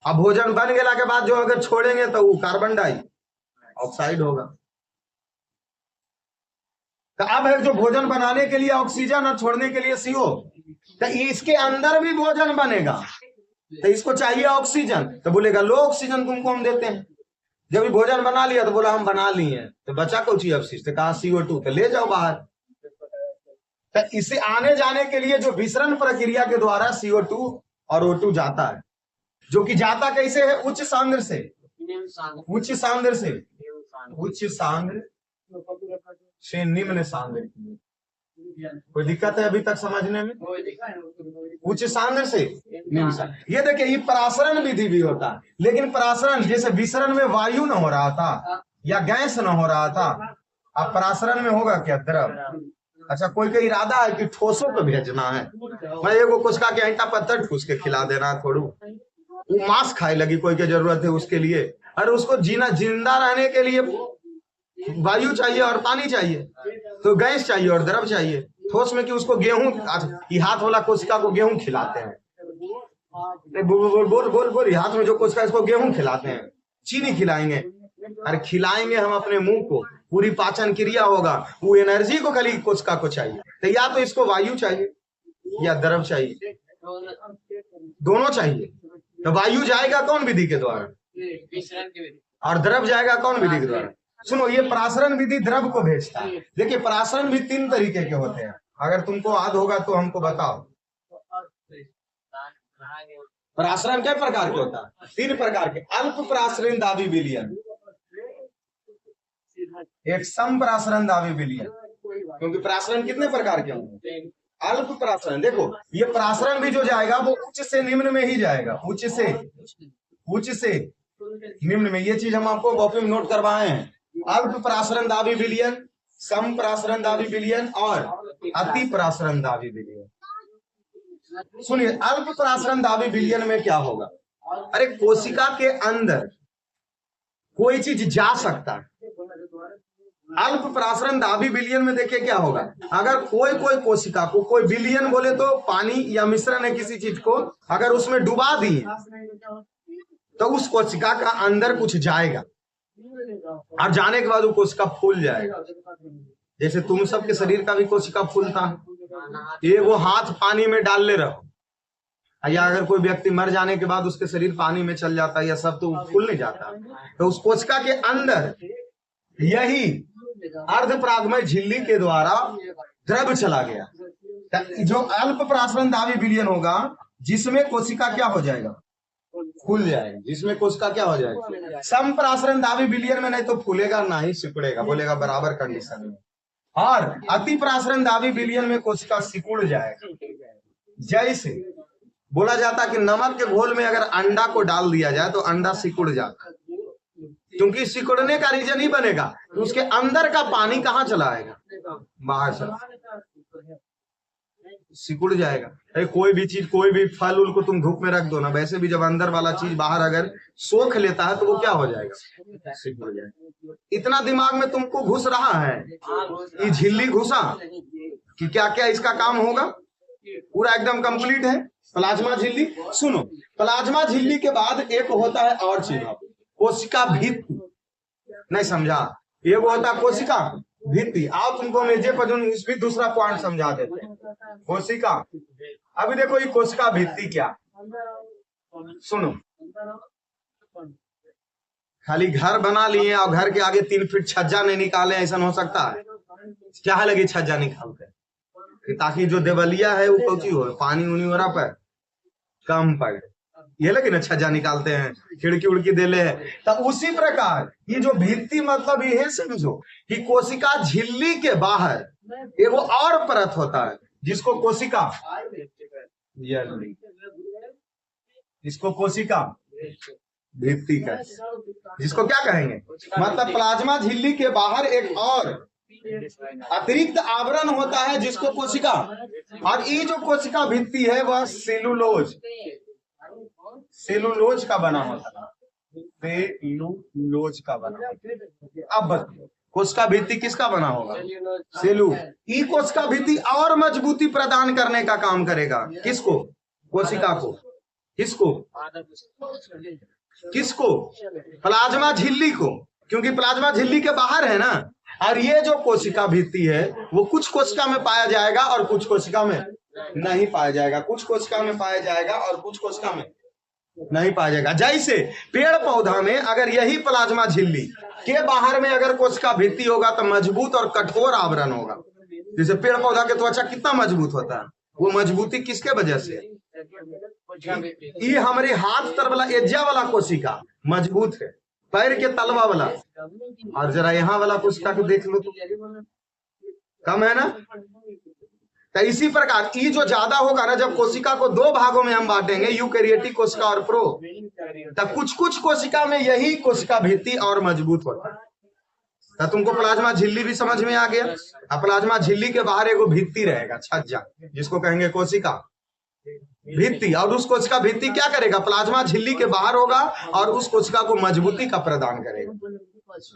अब भोजन बन गया के बाद जो अगर छोड़ेंगे तो वो कार्बन डाइऑक्साइड होगा। तो अब है जो भोजन बनाने के लिए ऑक्सीजन और छोड़ने के लिए CO, तो इसके अंदर भी भोजन बनेगा, तो इसको चाहिए ऑक्सीजन, तो बोलेगा लो ऑक्सीजन तुमको हम देते हैं। जब भी भोजन बना लिया तो बोला हम बना लिए, तो बचा को चाहिए अवशिष्ट, कहा CO2, तो ले जाओ बाहर। तो इसे आने जाने के लिए जो विसरण प्रक्रिया के द्वारा CO2 और O2 जाता है, जो कि जाता कैसे है, उच्च सांद्र से निम्न सांद्र। कोई दिक्कत है अभी तक समझने में, उच्च सांद्र से निम्न सांद्र। ये देखिए ये परासरण विधि भी होता है, लेकिन परासरण जैसे विसरण में वायु न हो रहा था या गैस न हो रहा था, अब परासरण में होगा क्या, द्रव। अच्छा कोई का इरादा है कि ठोसों को भेजना है, मैं एगो कोशिका के ईंटा पत्थर ठूस के खिला देना है, थोड़ू वो मांस खाए लगी, कोई की जरूरत है उसके लिए, अरे उसको जिंदा रहने के लिए वायु चाहिए और पानी चाहिए, तो गैस चाहिए और द्रव चाहिए। ठोस में कि उसको गेहूं, हाथ वाला कोशिका को गेहूं खिलाते हैं, बोल हाथ में जो कोशिका इसको गेहूं खिलाते हैं, चीनी खिलाएंगे, अरे खिलाएंगे हम अपने मुंह को, पूरी पाचन क्रिया होगा, वो एनर्जी को खाली कोशिका को चाहिए, तो या तो इसको वायु चाहिए या द्रव चाहिए, दोनों चाहिए। तो वायु जाएगा कौन विधि के द्वारा, और द्रव जाएगा कौन विधि के द्वारा, सुनो, ये परासरण विधि द्रव को भेजता है। देखिए परासरण भी 3 तरीके के होते हैं, अगर तुमको याद होगा तो हमको बताओ। परासरण क्या प्रकार के होता है? 3 प्रकार के। अल्प परासरण दाबी विलयन, एक सम परासरण दाबी विलयन, क्योंकि परासरण कितने प्रकार के होंगे? अल्प परासरण। देखो ये परासरण भी जो जाएगा वो उच्च से निम्न में ही जाएगा, उच्च से निम्न में। ये चीज हम आपको कॉपी में नोट करवाए हैं। अल्प परासरण दाबी विलयन, सम परासरण दाबी विलयन और अति परासरण दाबी विलयन। सुनिए, अल्प परासरण दाबी विलयन में क्या होगा? अरे कोशिका के अंदर कोई चीज जा सकता है। अल्प परासरण दाबी विलयन में देखिए क्या होगा, अगर कोई कोशिका को, कोई विलयन बोले तो पानी या मिश्रण है किसी चीज को, अगर उसमें डुबा दिए तो उस कोशिका का अंदर कुछ जाएगा और जाने के बाद वो कोशिका फूल जाएगा। जैसे तुम सबके शरीर का भी कोशिका फूलता है। ये वो हाथ पानी में डाल ले रहो, या अगर कोई व्यक्ति मर जाने के बाद उसके शरीर पानी में चल जाता है या सब, तो फूल नहीं जाता। तो उस कोशिका के अंदर यही अर्धपरागमय झिल्ली के द्वारा द्रव चला गया। जो अल्प परासरण दाबी विलयन होगा जिसमें कोशिका क्या हो जाएगा? फूल जाएगा। जिसमें कोशिका क्या हो जाएगा? सम परासरण दाबी विलयन में नहीं तो फूलेगा ना ही सिकुड़ेगा, बोलेगा बराबर कंडीशन में। और अति परासरण दाबी विलयन में कोशिका सिकुड़ जाएगा। जैसे बोला जाता कि नमक के घोल में अगर अंडा को डाल दिया जाए तो अंडा सिकुड़ जाता है, क्योंकि सिकुड़ने का रीजन ही बनेगा तो उसके अंदर का पानी कहाँ चला आएगा? बाहर चला, सिकुड़ जाएगा। अरे कोई भी चीज, कोई भी फल उल को तुम धूप में रख दो ना, वैसे भी जब अंदर वाला चीज बाहर अगर सोख लेता है तो वो क्या हो जाएगा? सिकुड़ जाएगा। इतना दिमाग में तुमको घुस रहा है, ये झिल्ली घुसा कि क्या क्या इसका काम होगा, पूरा एकदम कंप्लीट है। प्लाज्मा झिल्ली, सुनो प्लाज्मा झिल्ली के बाद एक होता है और चीज, कोशिका भित्ति। नहीं समझा? ये वो होता है कोशिका भित्ति। आओ तुमको मेजे पर इस भी दूसरा पॉइंट समझा देते हैं। कोशिका, अभी देखो ये कोशिका भित्ति क्या, सुनो, खाली घर बना लिए और घर के आगे 3 फीट छज्जा नहीं निकाले, ऐसा हो सकता है? क्या है लगी छज्जा निकालते ताकि जो देवलिया है वो कौची हो, पानी उनी हो रहा पर कम पड़े, ये लगे ना छज्जा निकालते हैं, खिड़की उड़की देले है। तब उसी प्रकार ये जो भित्ति मतलब ये समझो कि कोशिका झिल्ली के बाहर एगो और परत होता है जिसको कोशिका, इसको कोशिका भित्ति का, जिसको क्या कहेंगे, मतलब प्लाज्मा झिल्ली के बाहर एक और अतिरिक्त आवरण होता है जिसको कोशिका, और ये जो कोशिका भित्ति है वह सेलुलोज का बना होता है। सेलुलोज का बना। अब कोशिका भित्ति किसका बना होगा? सेलू। ई कोशिका भित्ति और मजबूती प्रदान करने का काम करेगा। किसको? कोशिका को। किसको? प्लाज्मा झिल्ली को, क्योंकि प्लाज्मा झिल्ली के बाहर है ना। और ये जो कोशिका भित्ति है वो कुछ कोशिका में पाया जाएगा और कुछ कोशिका में नहीं पाया जाएगा, कुछ कोशिका में पाया जाएगा और कुछ कोशिका में नहीं पाया जाएगा। जैसे पेड़ पौधा में अगर यही प्लाज्मा झिल्ली के बाहर में अगर कोशिका भित्ति होगा तो मजबूत और कठोर आवरण होगा। जैसे पेड़ पौधा के त्वचा कितना मजबूत होता है, वो मजबूती किसके वजह से? ये हमारे हाथ तर वाला एज्जा वाला कोशिका मजबूत है, पैर के तलवा वाला, और जरा यहाँ वाला कोशिका को देख लो तो कम है ना। तो इसी प्रकार ये जो ज्यादा होगा ना, जब कोशिका को 2 भागों में हम बांटेंगे, यूकैरियोटिक कोशिका और प्रो, तब कुछ कुछ कोशिका में यही कोशिका भित्ति और मजबूत होता है। तो तुमको प्लाज्मा झिल्ली भी समझ में आ गया। अब प्लाज्मा झिल्ली के बाहर एगो भित्ति रहेगा, छज्जा, जिसको कहेंगे कोशिका भित्ति, और उस कोशिका भित्ति क्या करेगा? प्लाज्मा झिल्ली के बाहर होगा और उस कोशिका को मजबूती का प्रदान करेगा।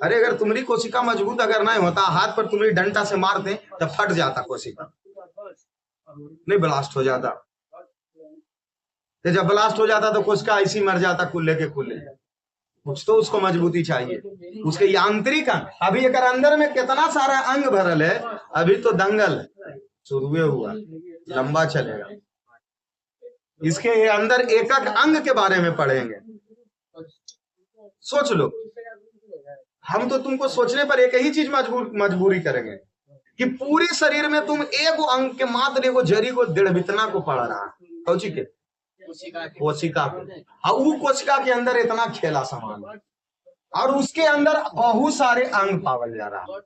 अरे अगर तुम्हारी कोशिका मजबूत अगर नहीं होता, हाथ पर तुम्हारी डंडा से मारते तो फट जाता कोशिका, नहीं ब्लास्ट हो जाता। तो जब ब्लास्ट हो जाता तो कोशिका ऐसी मर जाता कुल्ले के कुल्ले। कुछ तो उसको मजबूती चाहिए, उसके यांत्रिक अंग। अभी एक अंदर में कितना सारा अंग भरल है, अभी तो दंगल शुरू हुआ, लंबा चलेगा। इसके अंदर एक एक अंग के बारे में पढ़ेंगे। सोच लो, हम तो तुमको सोचने पर एक ही चीज मजबूरी करेंगे कि पूरे शरीर में तुम एगो अंग के मात्र एगो जरी को दृढ़ को पढ़ रहा है, कौची के कोशिका के, और वो कोशिका के अंदर इतना खेला सामान और उसके अंदर बहुत सारे अंग पावल जा रहा है।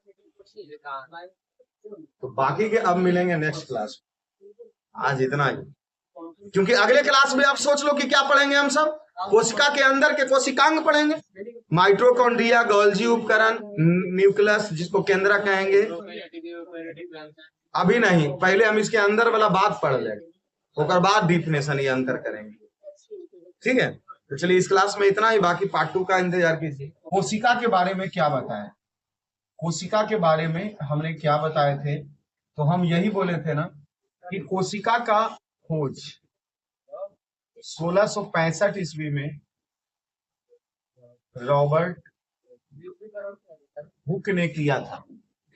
तो बाकी के अब मिलेंगे नेक्स्ट क्लास। आज इतना ही, क्योंकि अगले क्लास में आप सोच लो कि क्या पढ़ेंगे हम सब, कोशिका के अंदर के कोशिकांग पढ़ेंगे, माइटोकॉन्ड्रिया, गोल्जी उपकरण, न्यूक्लियस जिसको केंद्रक कहेंगे। अभी नहीं, पहले हम इसके अंदर वाला बात पढ़ लेंगे, उसके बाद डिफिनेशन ये अंतर करेंगे, ठीक है। तो चलिए इस क्लास में इतना ही, बाकी पार्ट 2 का इंतजार कीजिए। कोशिका के बारे में क्या बताएं, कोशिका के बारे में हमने क्या बताए थे, तो हम यही बोले थे ना कि कोशिका का खोज 1665 ईस्वी में रॉबर्ट हुक ने किया था,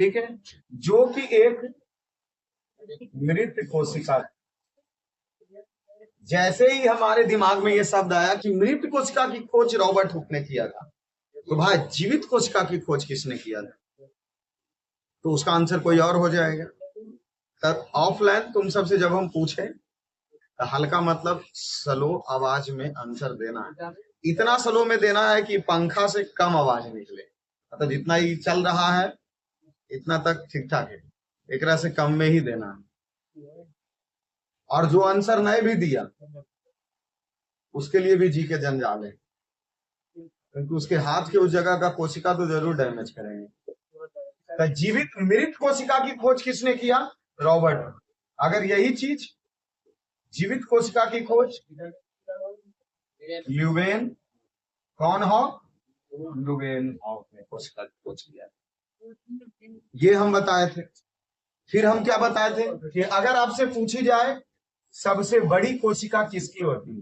ठीक है, जो कि एक मृत कोशिका। जैसे ही हमारे दिमाग में ये शब्द आया कि मृत कोशिका की खोज रॉबर्ट हुक ने किया था, तो भाई जीवित कोशिका की खोज किसने किया था, तो उसका आंसर कोई और हो जाएगा। तब ऑफलाइन तुम सबसे जब हम पूछे तो हल्का मतलब स्लो आवाज में आंसर देना है, इतना स्लो में देना है कि पंखा से कम आवाज निकले, मतलब जितना ही चल रहा है इतना तक ठीक ठाक है, एक से कम में ही देना है। और जो आंसर नहीं भी दिया उसके लिए भी जी के जंजाल है, क्योंकि उसके हाथ के उस जगह का कोशिका तो जरूर डैमेज करेंगे। तो जीवित मृत कोशिका की खोज किसने किया, रॉबर्ट। अगर यही चीज जीवित कोशिका की खोज ल्यूवेन, कौन हो, ल्यूवेन ने कोशिका की खोज किया, ये हम बताए थे। फिर हम क्या बताए थे कि अगर आपसे पूछी जाए सबसे बड़ी कोशिका किसकी होती है,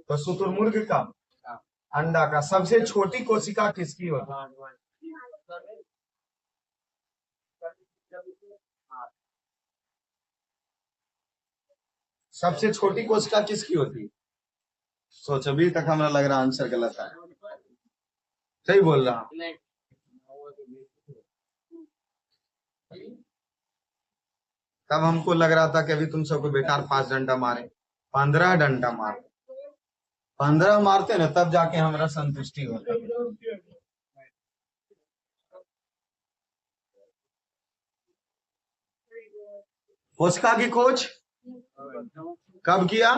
तो शुतुरमुर्ग का अंडा का। सबसे छोटी कोशिका किसकी होती है, सबसे छोटी कोशिका किसकी होती है, सोच। अभी तक हमें लग रहा आंसर गलत है, सही बोल रहा। तब हमको लग रहा था कि अभी तुम सबको बेकार 5 डंडा मारे, 15 डंडा मारे, 15 मारते ना तब जाके हमारा संतुष्टि होता। कोशिका की खोज कब किया,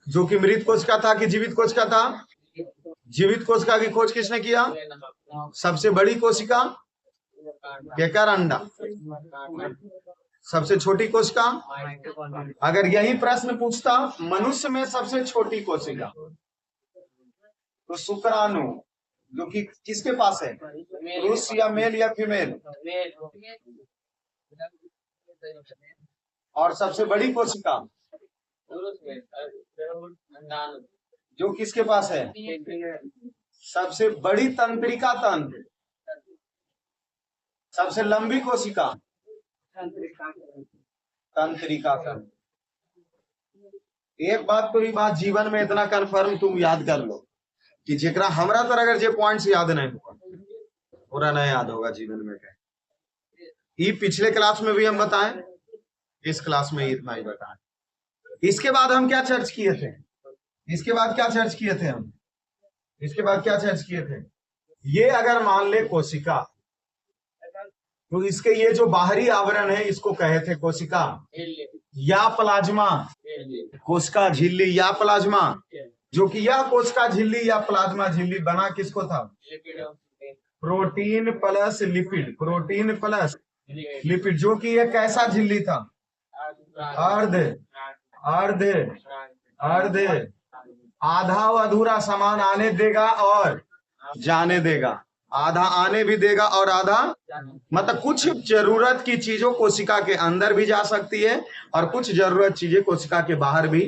जो कि मृत कोशिका था कि जीवित कोशिका था, जीवित कोशिका की खोज किसने किया, सबसे बड़ी कोशिका केकर अंडा, सबसे छोटी कोशिका। अगर यही प्रश्न पूछता मनुष्य में सबसे छोटी कोशिका, तो शुक्राणु, जो कि किसके पास है, पुरुष या मेल या फीमेल, और सबसे बड़ी कोशिका जो किसके पास है, सबसे बड़ी तंत्रिका तंत्र, सबसे लंबी कोशिका तंत्रिका तंत्र। एक बात तो ये बात जीवन में इतना कन्फर्म तुम याद कर लो कि जेकरा हमरा तरह अगर जे पॉइंट्स याद नहीं होगा पूरा नहीं याद होगा जीवन में। ये पिछले क्लास में भी हम बताएं, इस क्लास में इतना ही बताएं। इसके बाद हम क्या चर्च किए थे, इसके बाद क्या चर्च किए थे हम, इसके बाद क्या चर्च किए थे, ये अगर मान ले कोशिका, तो इसके ये जो बाहरी आवरण है इसको कहे थे कोशिका या प्लाज्मा, कोशिका झिल्ली या प्लाज्मा, जो कि यह कोशिका झिल्ली या प्लाज्मा झिल्ली बना किसको था, protein plus lipid, protein plus lipid, जो कि यह कैसा झिल्ली था, अर्ध अर्ध अर्ध, आधा अधूरा सामान आने देगा और जाने देगा, आधा आने भी देगा और आधा, मतलब कुछ जरूरत की चीजों कोशिका के अंदर भी जा सकती है और कुछ जरूरत चीजें कोशिका के बाहर भी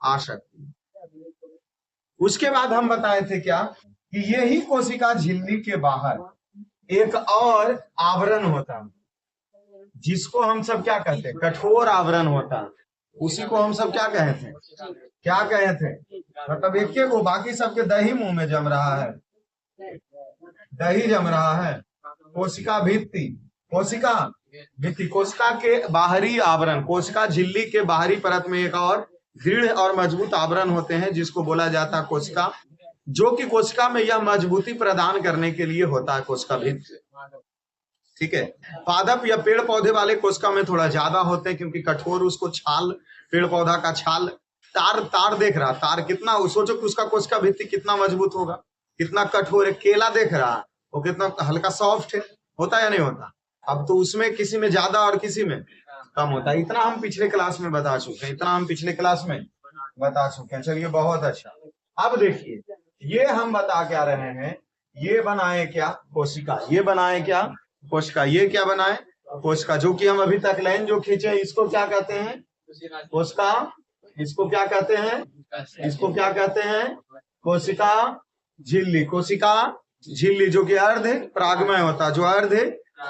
आ सकती है। उसके बाद हम बताए थे क्या कि यही कोशिका झिल्ली के बाहर एक और आवरण होता, जिसको हम सब क्या कहते हैं, कठोर आवरण होता, उसी को हम सब क्या कहे थे, क्या कहे थे, मतलब एक को बाकी सबके दही मुंह में जम रहा है, दही जम रहा है। कोशिका भित्ति, कोशिका भित्ति, कोशिका के बाहरी आवरण, कोशिका झिल्ली के बाहरी परत में एक और दृढ़ और मजबूत आवरण होते हैं जिसको बोला जाता है कोशिका, जो कि कोशिका में यह मजबूती प्रदान करने के लिए होता है कोशिका भित्ति। ठीक है। पादप या पेड़ पौधे वाले कोशिका में थोड़ा ज्यादा होते हैं क्योंकि कठोर उसको छाल, पेड़ पौधा का छाल, तार देख रहा, तार कितना, सोचो कि उसका कोशिका भित्ति कितना मजबूत होगा, कितना कठोर है। केला देख रहा है वो कितना हल्का सॉफ्ट है, होता या नहीं होता। अब तो उसमें किसी में ज्यादा और किसी में कम होता है। इतना हम पिछले क्लास में बता चुके हैं, इतना हम पिछले क्लास में बता चुके हैं। चलिए बहुत अच्छा। अब देखिए ये हम बता क्या रहे हैं, ये बनाए क्या कोशिका, ये बनाए क्या कोशिका, ये क्या बनाए कोशिका, जो कि हम अभी तक लाइन जो खींचे इसको क्या कहते हैं कोशिका, इसको क्या कहते हैं, इसको क्या कहते हैं कोशिका झिल्ली, कोशिका झिल्ली, जो कि अर्ध परागमय होता, जो अर्ध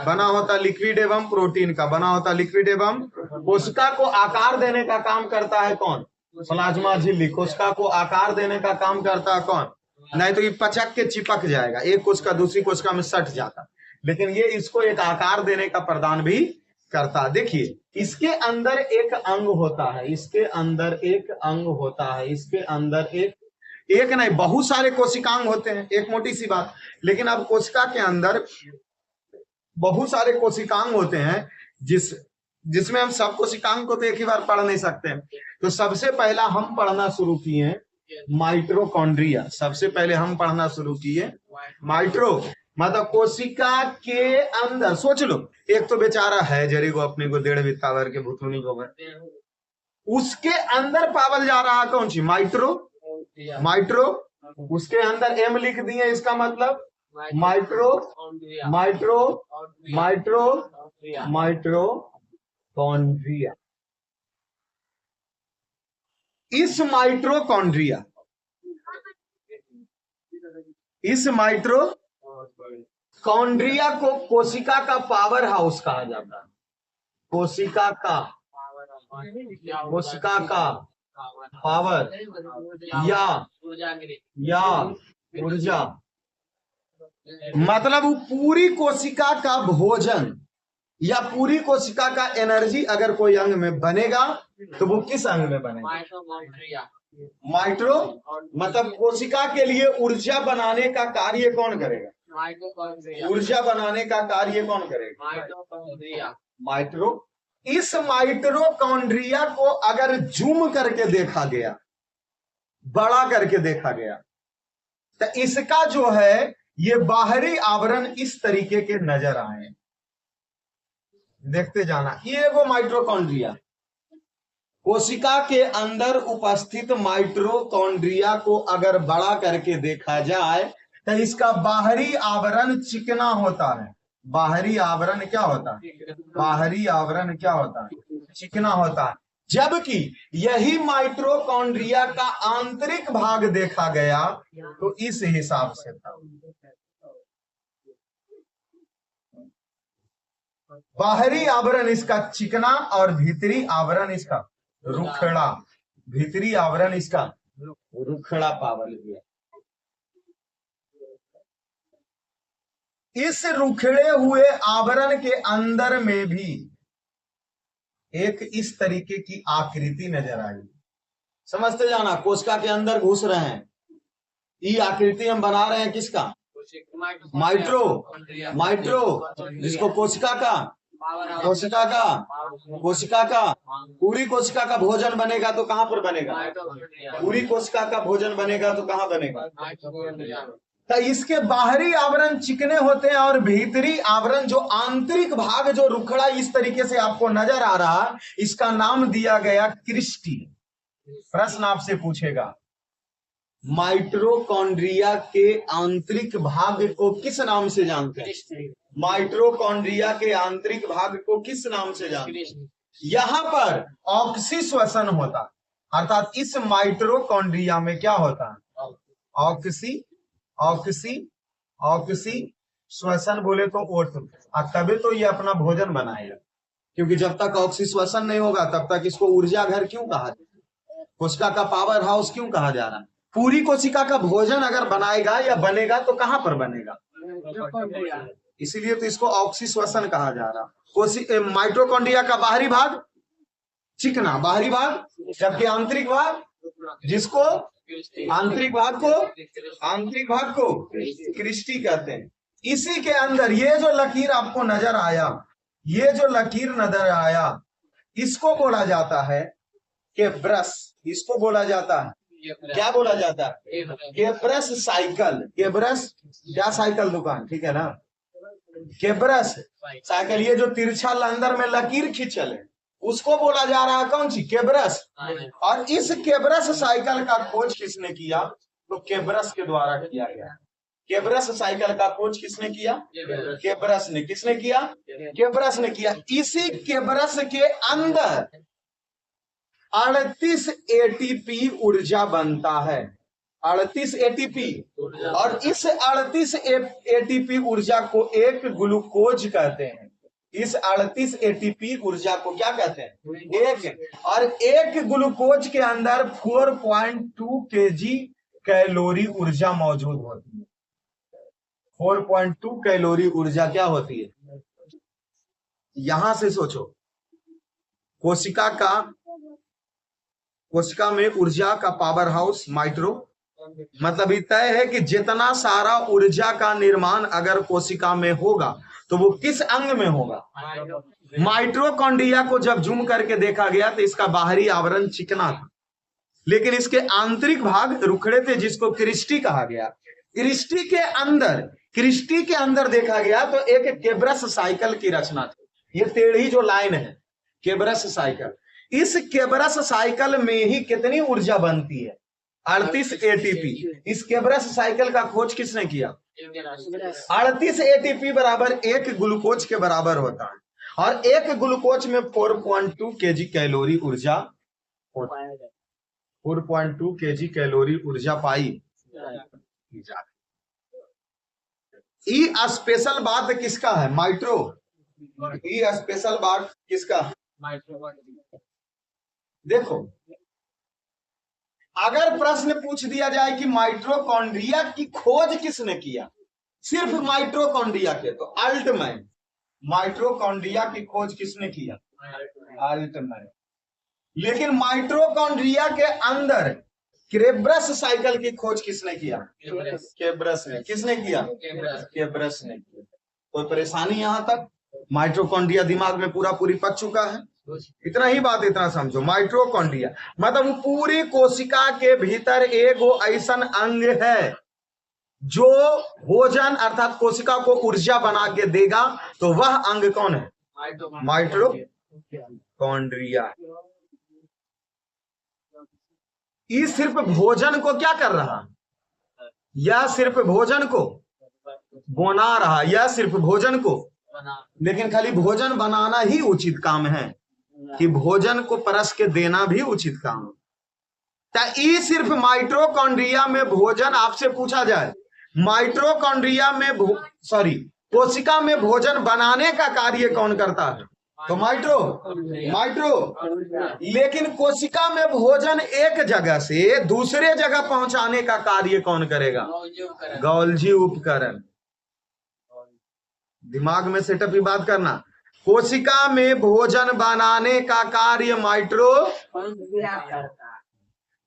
बना होता लिक्विड एवं प्रोटीन का, बना होता लिक्विड एवं। कोशिका को आकार देने का काम करता है कौन, प्लाज्मा झिल्ली। कोशिका को आकार देने का काम करता है कौन, नहीं तो ये पचक के चिपक जाएगा, एक कोशिका दूसरी कोशिका में सट जाता, लेकिन ये इसको एक आकार देने का प्रदान भी करता है। देखिए इसके अंदर एक अंग होता है, इसके अंदर एक अंग होता है, इसके अंदर एक नहीं बहुत सारे कोशिकांग होते हैं, एक मोटी सी बात। लेकिन अब कोशिका के अंदर बहुत सारे कोशिकांग होते हैं जिसमें हम सब कोशिकांग को तो एक ही बार पढ़ नहीं सकते। तो सबसे पहला हम पढ़ना शुरू किए माइटोकॉन्ड्रिया, सबसे पहले हम पढ़ना शुरू किए माइट्रो, मतलब कोशिका के अंदर। सोच लो एक तो बेचारा है जरी को अपने को 1.5 बित्ता भर के भुतुनी को भर, उसके अंदर पावल जा रहा कौन सी माइट्रो, माइट्रो, उसके अंदर एम लिख दिए, इसका मतलब माइट्रो, माइट्रो, माइट्रो, माइट्रोकॉन्ड्रिया। इस माइट्रोकॉन्ड्रिया, इस माइट्रोकॉन्ड्रिया को कोशिका का पावर हाउस कहा जाता है, कोशिका का, कोशिका का पावर या ऊर्जा, मतलब वो पूरी कोशिका का भोजन या पूरी कोशिका का एनर्जी अगर कोई अंग में बनेगा तो वो किस अंग में बनेगा, माइट्रो, मतलब कोशिका के लिए ऊर्जा बनाने का कार्य कौन करेगा, ऊर्जा बनाने का कार्य कौन करेगा, माइट्रो। इस माइटोकॉन्ड्रिया को अगर जूम करके देखा गया, बड़ा करके देखा गया, तो इसका जो है ये बाहरी आवरण इस तरीके के नजर आए, देखते जाना। ये वो माइटोकॉन्ड्रिया, कोशिका के अंदर उपस्थित माइटोकॉन्ड्रिया को अगर बड़ा करके देखा जाए तो इसका बाहरी आवरण चिकना होता है, बाहरी आवरण क्या होता है, बाहरी आवरण क्या होता है, चिकना होता है। जबकि यही माइटोकॉन्ड्रिया का आंतरिक भाग देखा गया तो इस हिसाब से था, बाहरी आवरण इसका चिकना और भीतरी आवरण इसका रुखड़ा, भीतरी आवरण इसका रुखड़ा पावल गया। इस रुखड़े हुए आवरण के अंदर में भी एक इस तरीके की आकृति नजर आई, समझते जाना। कोशिका के अंदर घुस रहे हैं, ये आकृति हम बना रहे हैं किसका, माइट्रो, माइट्रो, जिसको कोशिका का, कोशिका का, कोशिका का, पूरी कोशिका का भोजन बनेगा तो कहां पर बनेगा, पूरी कोशिका का भोजन बनेगा तो कहां बनेगा। तो इसके बाहरी आवरण चिकने होते हैं और भीतरी आवरण जो आंतरिक भाग जो रुखड़ा इस तरीके से आपको नजर आ रहा, इसका नाम दिया गया क्रिस्टी। प्रश्न आपसे पूछेगा माइटोकॉन्ड्रिया के आंतरिक भाग को किस नाम से जानते हैं, माइटोकॉन्ड्रिया के आंतरिक भाग को किस नाम से जानते हैं। यहां पर ऑक्सीश्वसन होता, अर्थात इस माइटोकॉन्ड्रिया में क्या होता है, ऑक्सी श्वसन बोले तो ओट, तभी तो ये अपना भोजन बनाएगा, क्योंकि जब तक ऑक्सीश्वसन नहीं होगा तब तक इसको ऊर्जा घर क्यों कहा जाता है, कोशिका का पावर हाउस क्यों कहा जा रहा है, पूरी कोशिका का भोजन अगर बनाएगा या बनेगा तो कहां पर बनेगा? इसीलिए तो इसको ऑक्सीश्वसन कहा जा रहा। माइटोकॉन्ड्रिया का बाहरी भाग चिकना, बाहरी भाग, जबकि आंतरिक भाग, जिसको आंतरिक भाग को क्रिस्टी कहते हैं। इसी के अंदर ये जो लकीर आपको नजर आया, ये जो लकीर नजर आया, इसको बोला जाता है केब्रस। इसको बोला जाता है, क्या बोला जाता है? केब्रस साइकिल। केब्रस क्या साइकिल दुकान, ठीक है ना? केब्रस साइकिल, ये जो तिरछा अंदर में लकीर खींचल है, उसको बोला जा रहा है कौन सी? केब्रस। और इस केब्रस साइकिल का खोज किसने किया? तो केब्रस के द्वारा किया गया। केब्रस साइकिल का खोज किसने किया? केब्रस ने। किसने किया? केब्रस ने किया। इसी केब्रस के अंदर 38 एटीपी ऊर्जा बनता है। 38 एटीपी, और इस 38 एटीपी ऊर्जा को एक ग्लूकोज कहते हैं। इस 38 एटीपी ऊर्जा को क्या कहते हैं? एक। और एक ग्लूकोज के अंदर 4.2 केजी कैलोरी ऊर्जा मौजूद होती है। 4.2 कैलोरी ऊर्जा क्या होती है? यहां से सोचो, कोशिका में ऊर्जा का पावर हाउस माइट्रो, मतलब तय है कि जितना सारा ऊर्जा का निर्माण अगर कोशिका में होगा तो वो किस अंग में होगा? माइटोकॉन्ड्रिया को जब जूम करके देखा गया तो इसका बाहरी आवरण चिकना था, लेकिन इसके आंतरिक भाग रुखड़े थे, जिसको क्रिस्टी कहा गया। क्रिस्टी के अंदर देखा गया तो एक केब्रस साइकिल की रचना थी। ये टेढ़ी जो लाइन है, केब्रस साइकिल। इस केब्रस साइकिल में ही कितनी ऊर्जा बनती है? 38 एटीपी। इस केब्रस साइकिल का खोज किसने किया? 38 एटीपी बराबर एक ग्लूकोज के बराबर होता है, और एक ग्लूकोज में 4.2 केजी कैलोरी ऊर्जा, 4.2 केजी कैलोरी ऊर्जा पाई जाती। ई स्पेशल बात किसका है? माइट्रो। ई स्पेशल बात किसका? देखो, अगर प्रश्न पूछ दिया जाए कि माइटोकॉन्ड्रिया की खोज किसने किया, सिर्फ माइटोकॉन्ड्रिया के, तो अल्टमैन। माइटोकॉन्ड्रिया की खोज किसने किया? अल्टमैन। लेकिन माइटोकॉन्ड्रिया के अंदर केब्रस साइकिल की खोज किसने किया? केब्रस ने। किसने किया? केब्रस ने किया। कोई परेशानी यहां तक? माइटोकॉन्ड्रिया दिमाग में पूरी पच चुका है। इतना ही बात, इतना समझो। माइटोकॉन्ड्रिया मतलब पूरी कोशिका के भीतर एक ऐसा अंग है जो भोजन अर्थात कोशिका को ऊर्जा बना के देगा, तो वह अंग कौन है? माइटोकॉन्ड्रिया। ये सिर्फ भोजन को क्या कर रहा? यह सिर्फ भोजन को बना रहा, यह सिर्फ भोजन को, लेकिन खाली भोजन बनाना ही उचित काम है कि भोजन को परस के देना भी उचित काम है। ये सिर्फ माइटोकॉन्ड्रिया में भोजन, आपसे पूछा जाए माइटोकॉन्ड्रिया में कोशिका में भोजन बनाने का कार्य कौन करता है? तो माइट्रो। लेकिन कोशिका में भोजन एक जगह से दूसरे जगह पहुंचाने का कार्य कौन करेगा? गोल्जी उपकरण। दिमाग में सेटअप की बात करना। कोशिका में भोजन बनाने का कार्य माइट्रो,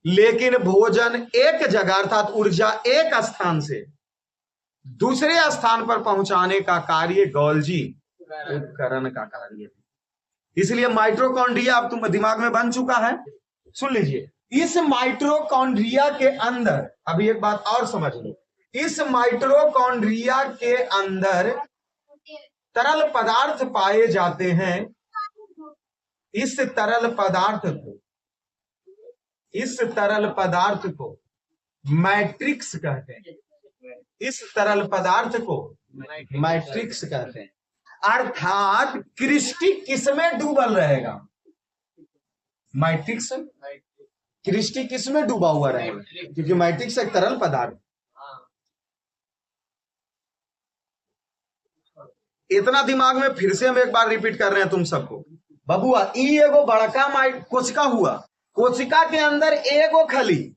लेकिन भोजन एक जगह अर्थात ऊर्जा एक स्थान से दूसरे स्थान पर पहुंचाने का कार्य गोल्जी उपकरण का कार्य। इसलिए माइटोकॉन्ड्रिया अब तुम दिमाग में बन चुका है। सुन लीजिए, इस माइटोकॉन्ड्रिया के अंदर अभी एक बात और समझ लो। इस माइटोकॉन्ड्रिया के अंदर तरल पदार्थ पाए जाते हैं। इस तरल पदार्थ को मैट्रिक्स कहते हैं। इस तरल पदार्थ को मैट्रिक्स कहते हैं। अर्थात क्रिस्टी किसमें डूबल रहेगा? मैट्रिक्स। क्रिस्टी किसमें डूबा हुआ रहेगा? क्योंकि मैट्रिक्स एक तरल पदार्थ। इतना दिमाग में फिर से हम एक बार रिपीट कर रहे हैं तुम सबको। बबुआ, ई एगो बड़का कोशिका हुआ। कोशिका के अंदर एगो खली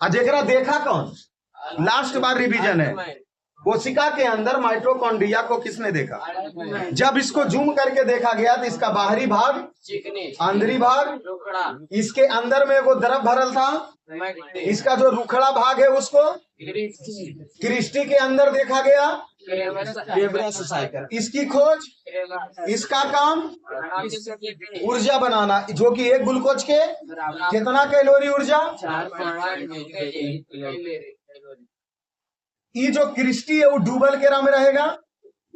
अजेकरा देखा कौन? लास्ट बार रिवीजन है। कोशिका के अंदर माइटोकॉन्ड्रिया को किसने देखा? जब इसको जूम करके देखा गया तो इसका बाहरी भाग, अंदरी भाग, इसके अंदर में वो द्रव भरल था, इसका जो रुखड़ा भाग है उसको क्रिस्टी के अंदर देखा गया। इसकी खोज, इसका काम ऊर्जा बनाना, जो कि एक ग्लूकोज के कितना कैलोरी ऊर्जा? ये जो क्रिस्टी है वो डूबल के में रहेगा,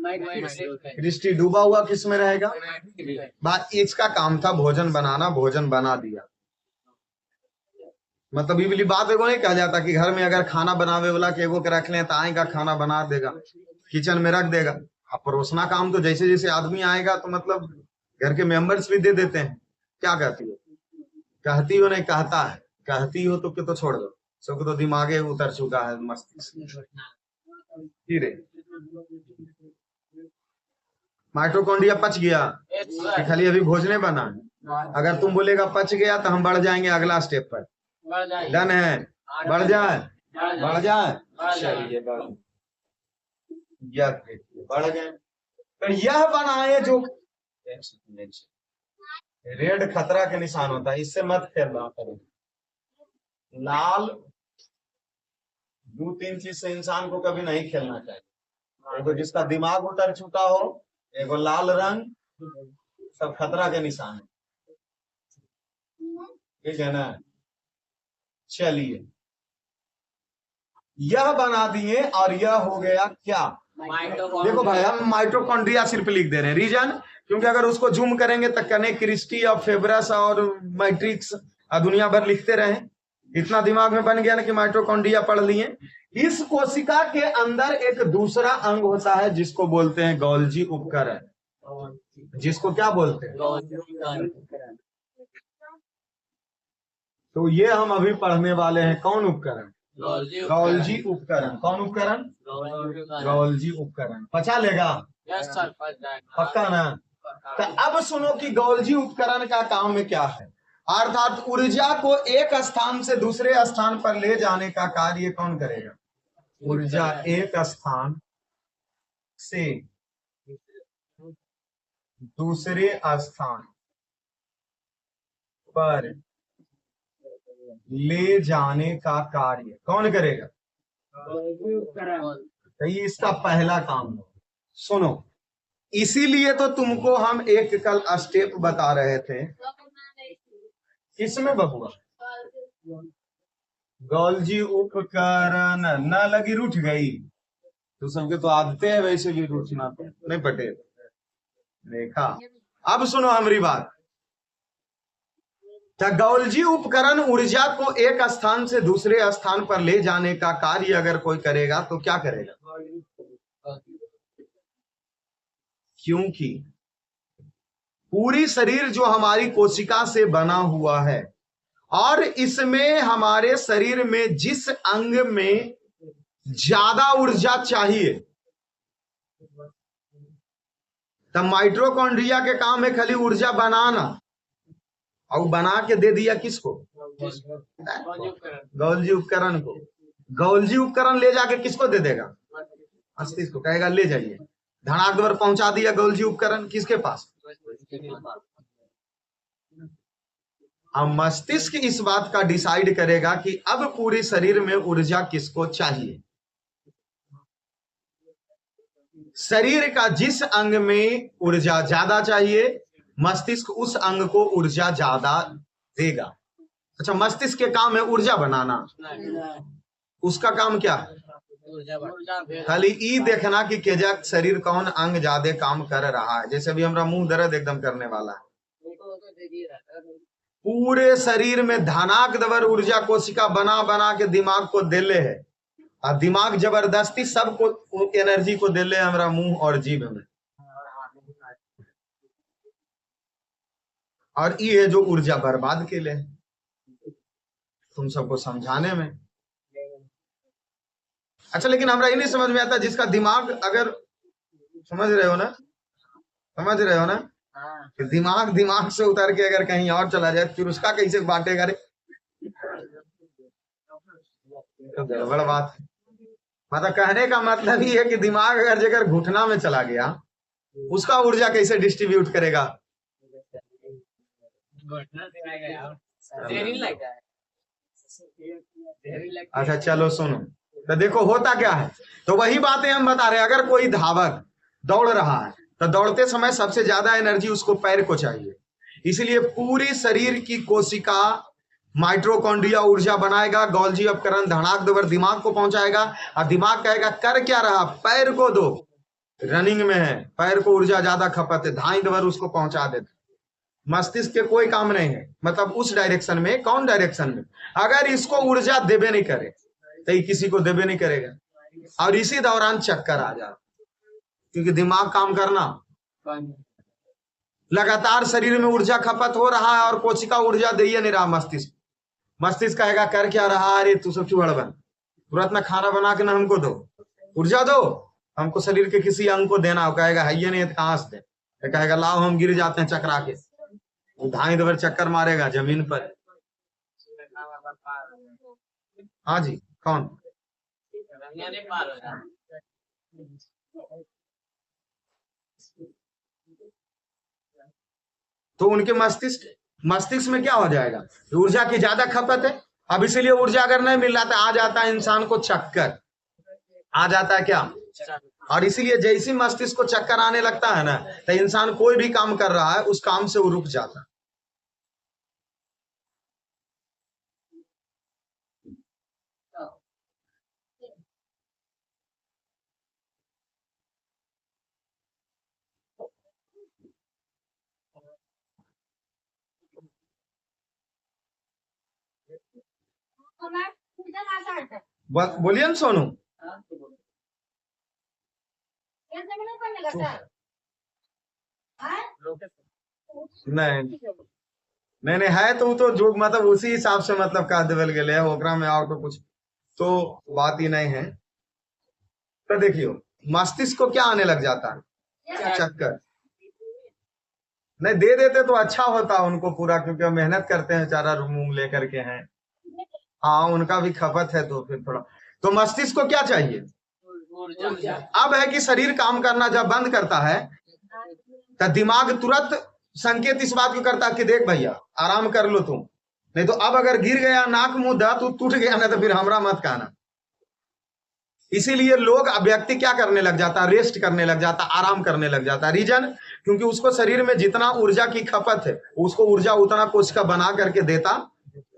क्रिस्टी डूबा हुआ किस में रहेगा? बात इसका काम था भोजन बनाना, भोजन बना दिया। मतलब ये वाली बात एगो नहीं कहा जाता कि घर में अगर खाना बनावे वाला के एगो के रख ले तो आएगा खाना बना देगा, किचन में रख देगा। अब परोसना काम तो जैसे जैसे आदमी आएगा तो मतलब घर के मेंबर्स भी दे देते हैं। क्या कहती हो? कहती हो नहीं, कहता है। कहती हो तो क्यों, तो छोड़ दो, सबको तो दिमागे उतर चुका है मस्तिष्क। माइटोकॉन्ड्रिया पच गया, खाली अभी भोजने बना है। अगर तुम बोलेगा पच गया तो हम बढ़ जाएंगे अगला स्टेप पर। डन है? बढ़ जाए, बढ़ जाए, चलिए बढ़ गए। तो यह बनाए जो रेड खतरा के निशान होता है, इससे मत खेलना करें। लाल 2-3 चीज से इंसान को कभी नहीं खेलना चाहिए। एगो जिसका दिमाग उतर चुका हो, एगो लाल रंग, सब खतरा के निशान है। ठीक है ना? चलिए, यह बना दिए और यह हो गया क्या? देखो भाई, हम माइटोकॉन्ड्रिया सिर्फ लिख दे रहे हैं। रीजन, क्योंकि अगर उसको जूम करेंगे तो कने क्रिस्टी और फेब्रस और मैट्रिक्स दुनिया भर लिखते रहे। इतना दिमाग में बन गया ना कि माइटोकॉन्ड्रिया पढ़ लिए। इस कोशिका के अंदर एक दूसरा अंग होता है जिसको बोलते हैं गोल्जी उपकरण। जिसको क्या बोलते हैं? तो ये हम अभी पढ़ने वाले हैं। कौन उपकरण? गोल्जी उपकरण। कौन उपकरण? गोल्जी उपकरण। पचा लेगा? पक्का ना? तो अब सुनो कि गोल्जी उपकरण का काम में क्या है। अर्थात ऊर्जा को एक स्थान से दूसरे स्थान पर ले जाने का कार्य कौन करेगा? ऊर्जा एक स्थान से दूसरे स्थान पर ले जाने का कार्य कौन करेगा? तो ये इसका पहला काम है। सुनो, इसीलिए तो तुमको हम एक कल स्टेप बता रहे थे। किसमें बबुआ? गोल्जी उपकरण। न लगी रूठ गई तो सबके तो आदतें है वैसे भी रूठना तो नहीं पटेल। देखा? अब सुनो हमारी बात। गोल्जी उपकरण ऊर्जा को एक स्थान से दूसरे स्थान पर ले जाने का कार्य अगर कोई करेगा तो क्या करेगा? क्योंकि पूरी शरीर जो हमारी कोशिका से बना हुआ है और इसमें हमारे शरीर में जिस अंग में ज्यादा ऊर्जा चाहिए, तब माइटोकॉन्ड्रिया के काम है खाली ऊर्जा बनाना, और बना के दे दिया किसको? गोल्जी उपकरण को। गोल्जी उपकरण ले जाके किसको दे देगा? मस्तिष्क को। कहेगा ले जाइए, धड़ाक दर पहुंचा दिया गोल्जी उपकरण किसके पास? अब मस्तिष्क इस बात का डिसाइड करेगा कि अब पूरे शरीर में ऊर्जा किसको चाहिए। शरीर का जिस अंग में ऊर्जा ज्यादा चाहिए, मस्तिष्क उस अंग को ऊर्जा ज्यादा देगा। अच्छा, मस्तिष्क के काम है ऊर्जा बनाना, उसका काम क्या है? खाली ई देखना कि केजा शरीर कौन अंग ज्यादा काम कर रहा है। जैसे भी हमारा मुंह दर्द एकदम करने वाला है, पूरे शरीर में धनाक दबर ऊर्जा कोशिका बना बना के दिमाग को देले है, और दिमाग जबरदस्ती सबको एनर्जी को देले हमारा मुंह और जीभ में। और ये है जो ऊर्जा बर्बाद के लिए तुम सबको समझाने में। अच्छा, लेकिन हमरा ये नहीं समझ में आता, जिसका दिमाग अगर समझ रहे हो ना, समझ रहे हो ना, कि दिमाग से उतर के अगर कहीं और चला जाए फिर उसका कैसे बांटेगा रे? तो गड़बड़ बात है। मतलब कहने का मतलब ही है कि दिमाग अगर जगह घुटना में चला गया, उसका ऊर्जा कैसे डिस्ट्रीब्यूट करेगा? अच्छा चलो सुनो, तो देखो होता क्या है। तो वही बातें हम बता रहे हैं, अगर कोई धावक दौड़ रहा है तो दौड़ते समय सबसे ज्यादा एनर्जी उसको पैर को चाहिए, इसलिए पूरी शरीर की कोशिका माइट्रोकॉन्ड्रिया ऊर्जा बनाएगा, गोल्जी अपकरण धड़ाक दबर दिमाग को पहुंचाएगा, और दिमाग कहेगा कर क्या रहा, पैर को दो, रनिंग में है, पैर को ऊर्जा ज्यादा खपत है, धाई दबर उसको पहुंचा देता। मस्तिष्क के कोई काम नहीं है, मतलब उस डायरेक्शन में, कौन डायरेक्शन में, अगर इसको ऊर्जा देबे नहीं करे तो ये किसी को देबे नहीं करेगा, और इसी दौरान चक्कर आ जाता, क्योंकि दिमाग काम करना, लगातार शरीर में ऊर्जा खपत हो रहा है और कोशिका ऊर्जा दे ही नहीं रहा मस्तिष्क। मस्तिष्क कहेगा कर क्या रहा, अरे तू सब चुहड़ बन, तुरंत में खाना बना के ना हमको दो, ऊर्जा दो, हमको शरीर के किसी अंग को देना हो, कहेगा है ये नहीं कहां से दे, कहेगा लाओ हम गिर जाते हैं चकरा के, धाई दबर चक्कर मारेगा जमीन पर। हाँ जी, कौन? तो उनके मस्तिष्क में क्या हो जाएगा, ऊर्जा की ज्यादा खपत है, अब इसीलिए ऊर्जा अगर नहीं मिल रहा तो आ जाता है इंसान को चक्कर, आ जाता है क्या, और इसीलिए जैसे मस्तिष्क को चक्कर आने लगता है ना, तो इंसान कोई भी काम कर रहा है उस काम से वो रुक जाता है। बोलिए ना सोनू। नहीं नहीं नहीं है तो जो मतलब उसी हिसाब से मतलब कह देवल गेले ओकरा में और तो कुछ तो बात ही नहीं है। तो देखियो मस्तिष्क को क्या आने लग जाता है, चक्कर। नहीं दे देते तो अच्छा होता उनको पूरा, क्योंकि मेहनत करते हैं चारा रूम लेकर के हैं, हाँ उनका भी खपत है, तो फिर थोड़ा तो मस्तिष्क को क्या चाहिए। अब है कि शरीर काम करना जब बंद करता है तो दिमाग तुरंत संकेत इस बात को करता है कि देख भैया आराम कर लो तुम, नहीं तो अब अगर गिर गया नाक मुंह दा तो टूट गया ना, तो फिर हमरा मत कहना। इसीलिए लोग व्यक्ति क्या करने लग जाता, रेस्ट करने लग जाता, आराम करने लग जाता। रीजन क्योंकि उसको शरीर में जितना ऊर्जा की खपत है उसको ऊर्जा उतना कोशिका बना करके देता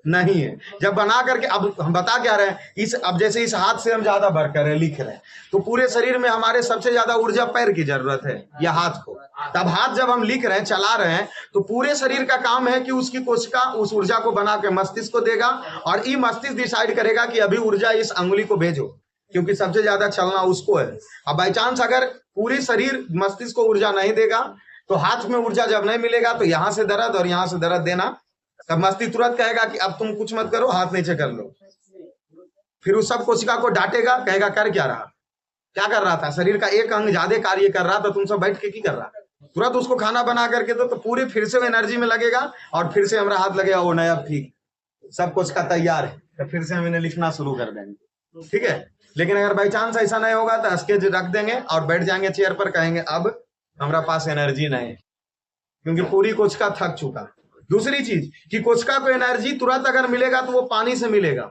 नहीं है। जब बना करके अब हम बता क्या रहे हैं, इस अब जैसे इस हाथ से हम ज्यादा भर कर रहे हैं, लिख रहे हैं, तो पूरे शरीर में हमारे सबसे ज्यादा ऊर्जा पैर की जरूरत है या हाथ को। तब हाथ जब हम लिख रहे हैं चला रहे हैं तो पूरे शरीर का काम है कि उसकी कोशिका उस ऊर्जा को बना के मस्तिष्क को देगा, और ये मस्तिष्क डिसाइड करेगा कि अभी ऊर्जा इस अंगुली को भेजो, क्योंकि सबसे ज्यादा चलना उसको है। अब बाई चांस अगर पूरी शरीर मस्तिष्क को ऊर्जा नहीं देगा तो हाथ में ऊर्जा जब नहीं मिलेगा तो यहाँ से दर्द और यहाँ से दर्द देना, तब मस्तिष्क तुरंत कहेगा कि अब तुम कुछ मत करो, हाथ नीचे कर लो। फिर उस सब कोशिका को डांटेगा, कहेगा कर क्या रहा, क्या कर रहा था, शरीर का एक अंग ज्यादा कार्य कर रहा था, तुम सब बैठ के की कर रहा, तुरंत उसको खाना बना करके दो, तो पूरे फिर से वो एनर्जी में लगेगा और फिर से हमारा हाथ लगेगा, वो नया ठीक सब कुछ का तैयार है, तो फिर से हम इन्हें लिखना शुरू कर देंगे। ठीक है, लेकिन अगर बाई चांस ऐसा नहीं होगा तो स्केच रख देंगे और बैठ जाएंगे चेयर पर, कहेंगे अब हमारा पास एनर्जी नहीं है, क्योंकि पूरी कोशिका थक चुका। दूसरी चीज कि कोशिका को एनर्जी तुरंत अगर मिलेगा तो वो पानी से मिलेगा,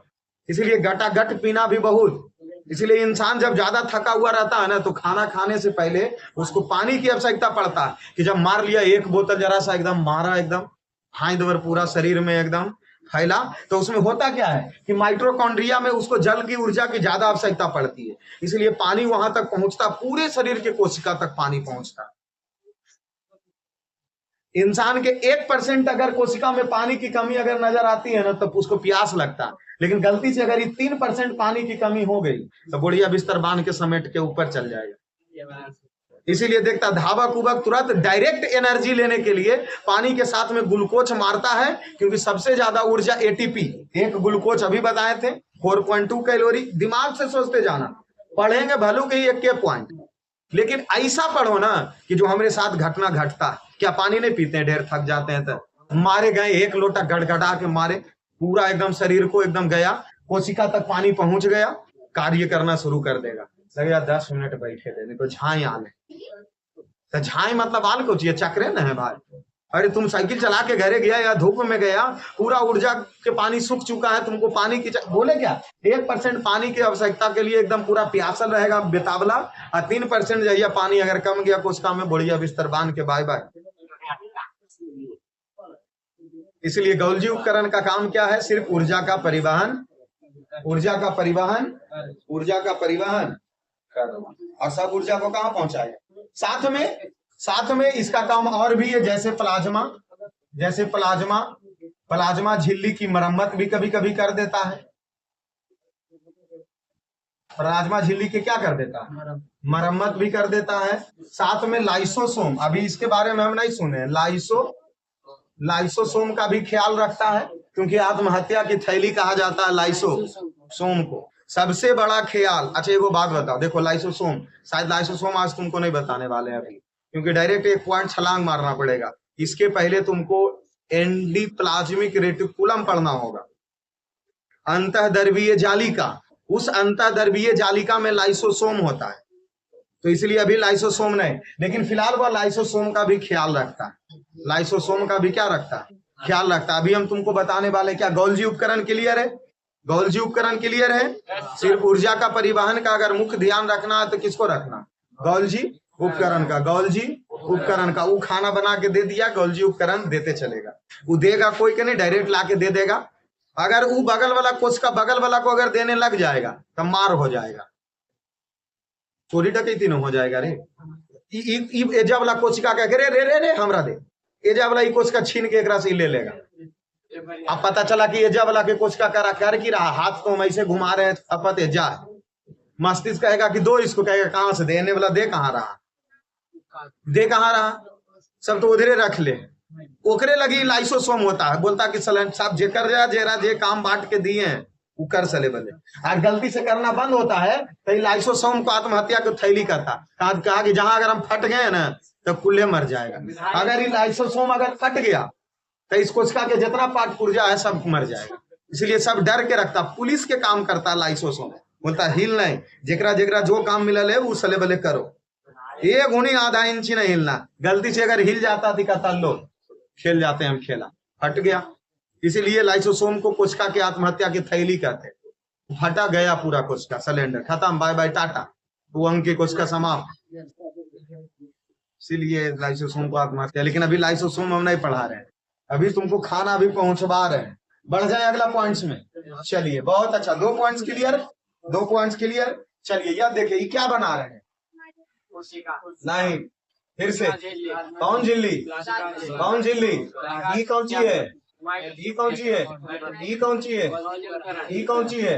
इसलिए गटागट पीना भी बहुत। इसलिए इंसान जब ज्यादा थका हुआ रहता है ना तो खाना खाने से पहले उसको पानी की आवश्यकता पड़ता है, कि जब मार लिया एक बोतल जरा सा एकदम मारा, एकदम हाथ भर पूरा शरीर में एकदम फैला, तो उसमें होता क्या है कि माइट्रोकॉन्ड्रिया में उसको जल की ऊर्जा की ज्यादा आवश्यकता पड़ती है, इसलिए पानी वहां तक पहुंचता, पूरे शरीर के कोशिका तक पानी पहुंचता। इंसान के 1% अगर कोशिका में पानी की कमी अगर नजर आती है ना तो उसको प्यास लगता, लेकिन गलती से अगर ये 3% पानी की कमी हो गई तो बुढ़िया बिस्तर बांध के समेट के ऊपर चल जाएगा। इसीलिए देखता धावक उबक तुरंत डायरेक्ट एनर्जी लेने के लिए पानी के साथ में ग्लूकोज मारता है, क्योंकि सबसे ज्यादा ऊर्जा एटीपी, एक ग्लूकोज अभी बताए थे 4.2 कैलोरी। दिमाग से सोचते जाना, पढ़ेंगे भलू के ही 1 पॉइंट, लेकिन ऐसा पढ़ो ना कि जो हमारे साथ घटना घटता। क्या पानी नहीं पीते हैं, ढेर थक जाते हैं तो मारे गए, 1 लोटा गड़गड़ा के मारे, पूरा एकदम शरीर को एकदम गया, कोशिका तक पानी पहुंच गया, कार्य करना शुरू कर देगा। लगेगा 10 मिनट बैठे थे, देखो झाई आने, तो झाई मतलब आल को चाहिए, चक्रे न है भाई। अरे तुम साइकिल चला के घरे गया या धूप में गया, पूरा ऊर्जा के पानी सूख चुका है, तुमको पानी की बोले क्या 1% पानी की आवश्यकता के लिए एकदम पूरा प्यासल रहेगा बेतावला, और 3% जहिया पानी अगर कम गया कोशिका में, बढ़िया बिस्तर बांध के बाय बाय। इसलिए गोल्जी उपकरण का काम क्या है? सिर्फ ऊर्जा का परिवहन, ऊर्जा का परिवहन, ऊर्जा का परिवहन, और सब ऊर्जा को कहां पहुंचाएगा? साथ में इसका काम और भी है, जैसे प्लाज्मा झिल्ली की मरम्मत भी कभी कभी कर देता है। प्लाज्मा झिल्ली के क्या कर देता है? मरम्मत भी कर देता है। साथ में लाइसोसोम, अभी इसके बारे में हम नहीं सुने, लाइसोसोम का भी ख्याल रखता है, क्योंकि आत्महत्या की थैली कहा जाता है लाइसोसोम को। सबसे बड़ा ख्याल, अच्छा एगो बात बताओ, देखो लाइसोसोम, शायद लाइसोसोम आज तुमको नहीं बताने वाले हैं अभी, क्योंकि डायरेक्ट एक पॉइंट छलांग मारना पड़ेगा। इसके पहले तुमको एंडोप्लाज्मिक रेटिकुलम पढ़ना होगा, अंतःद्रवीय जालिका। उस अंतःद्रवीय जालिका में लाइसोसोम होता है, तो इसलिए अभी लाइसोसोम नहीं, लेकिन फिलहाल वह लाइसोसोम का भी ख्याल रखता है। लाइसोसोम का भी क्या रखता है? ख्याल रखता है। अभी हम तुमको बताने वाले, क्या गोल्जी उपकरण क्लियर है? गोल्जी उपकरण क्लियर है? सिर्फ ऊर्जा का परिवहन का अगर मुख्य ध्यान रखना है तो किसको रखना? गोल्जी उपकरण का। गोल्जी उपकरण का, वो खाना बना के दे दिया, गोल्जी उपकरण देते चलेगा। वो देगा कोई के नहीं, डायरेक्ट ला के दे देगा। अगर वो बगल वाला कोशिका बगल वाला को अगर देने लग जाएगा तो मार हो जाएगा, चोरी डकैती न हो जाएगा रे। एजा वाला कोशिका कह के रे रे रे रे हमरा दे, एजा वाला कोशिका छीन के एकरा से ले लेगा। अब पता चला कि एजा वाला के कोशिका कर की रहा, हाथ को हम ऐसे घुमा रहे हैं, अपत एजा, मस्तिष्क कहेगा कि दो, इसको कहेगा कहां से देने वाला दे कहां रहा, दे कहां रहा, सब तो उधरे रख ले। ओकरे लगी लाइसोसोम होता है, बोलता कि साहब जेकर जेरा जे काम बांट के दिए हैं वो कर सले बले, और गलती से करना बंद होता है तो लाइसोसोम को आत्महत्या को थैली करता। कहा कि जहां अगर हम फट गए ना तो कुल्ले मर जाएगा। अगर ये लाइसोसोम अगर फट गया तो इस कोशिका के जितना पार्ट पुर्जा है सब मर जाएगा। इसलिए सब डर के रखता, पुलिस के काम करता लाइसोसोम, बोलता हिल नहीं, जेकरा जेकरा जो काम मिलल है वो सले बले करो, एक गुनी आधा इंच नहीं हिलना। गलती से अगर हिल जाता तो कहता लो खेल जाते हैं हम, खेला फट गया। इसीलिए लाइसोसोम को कोशिका की आत्महत्या की थैली कहते हैं। हटा गया पूरा कोशिका, सिलेंडर खत्म, बाय बाय टाटा, वो अंग की कोशिका समाप्त। इसीलिए लाइसोसोम को आत्महत्या। लेकिन अभी लाइसोसोम हम नहीं पढ़ा रहे हैं, अभी तुमको खाना भी पहुंचवा रहे हैं। बढ़ जाए अगला पॉइंट्स में। चलिए बहुत अच्छा, 2 पॉइंट्स क्लियर, 2 पॉइंट्स क्लियर। चलिए यह देखिए ये क्या बना रहे हैं, नहीं फिर से, कौन झिल्ली, कौन झिल्ली, ये कौन सी है, ये कौन सी है, ये कौन सी है, ये कौन सी है।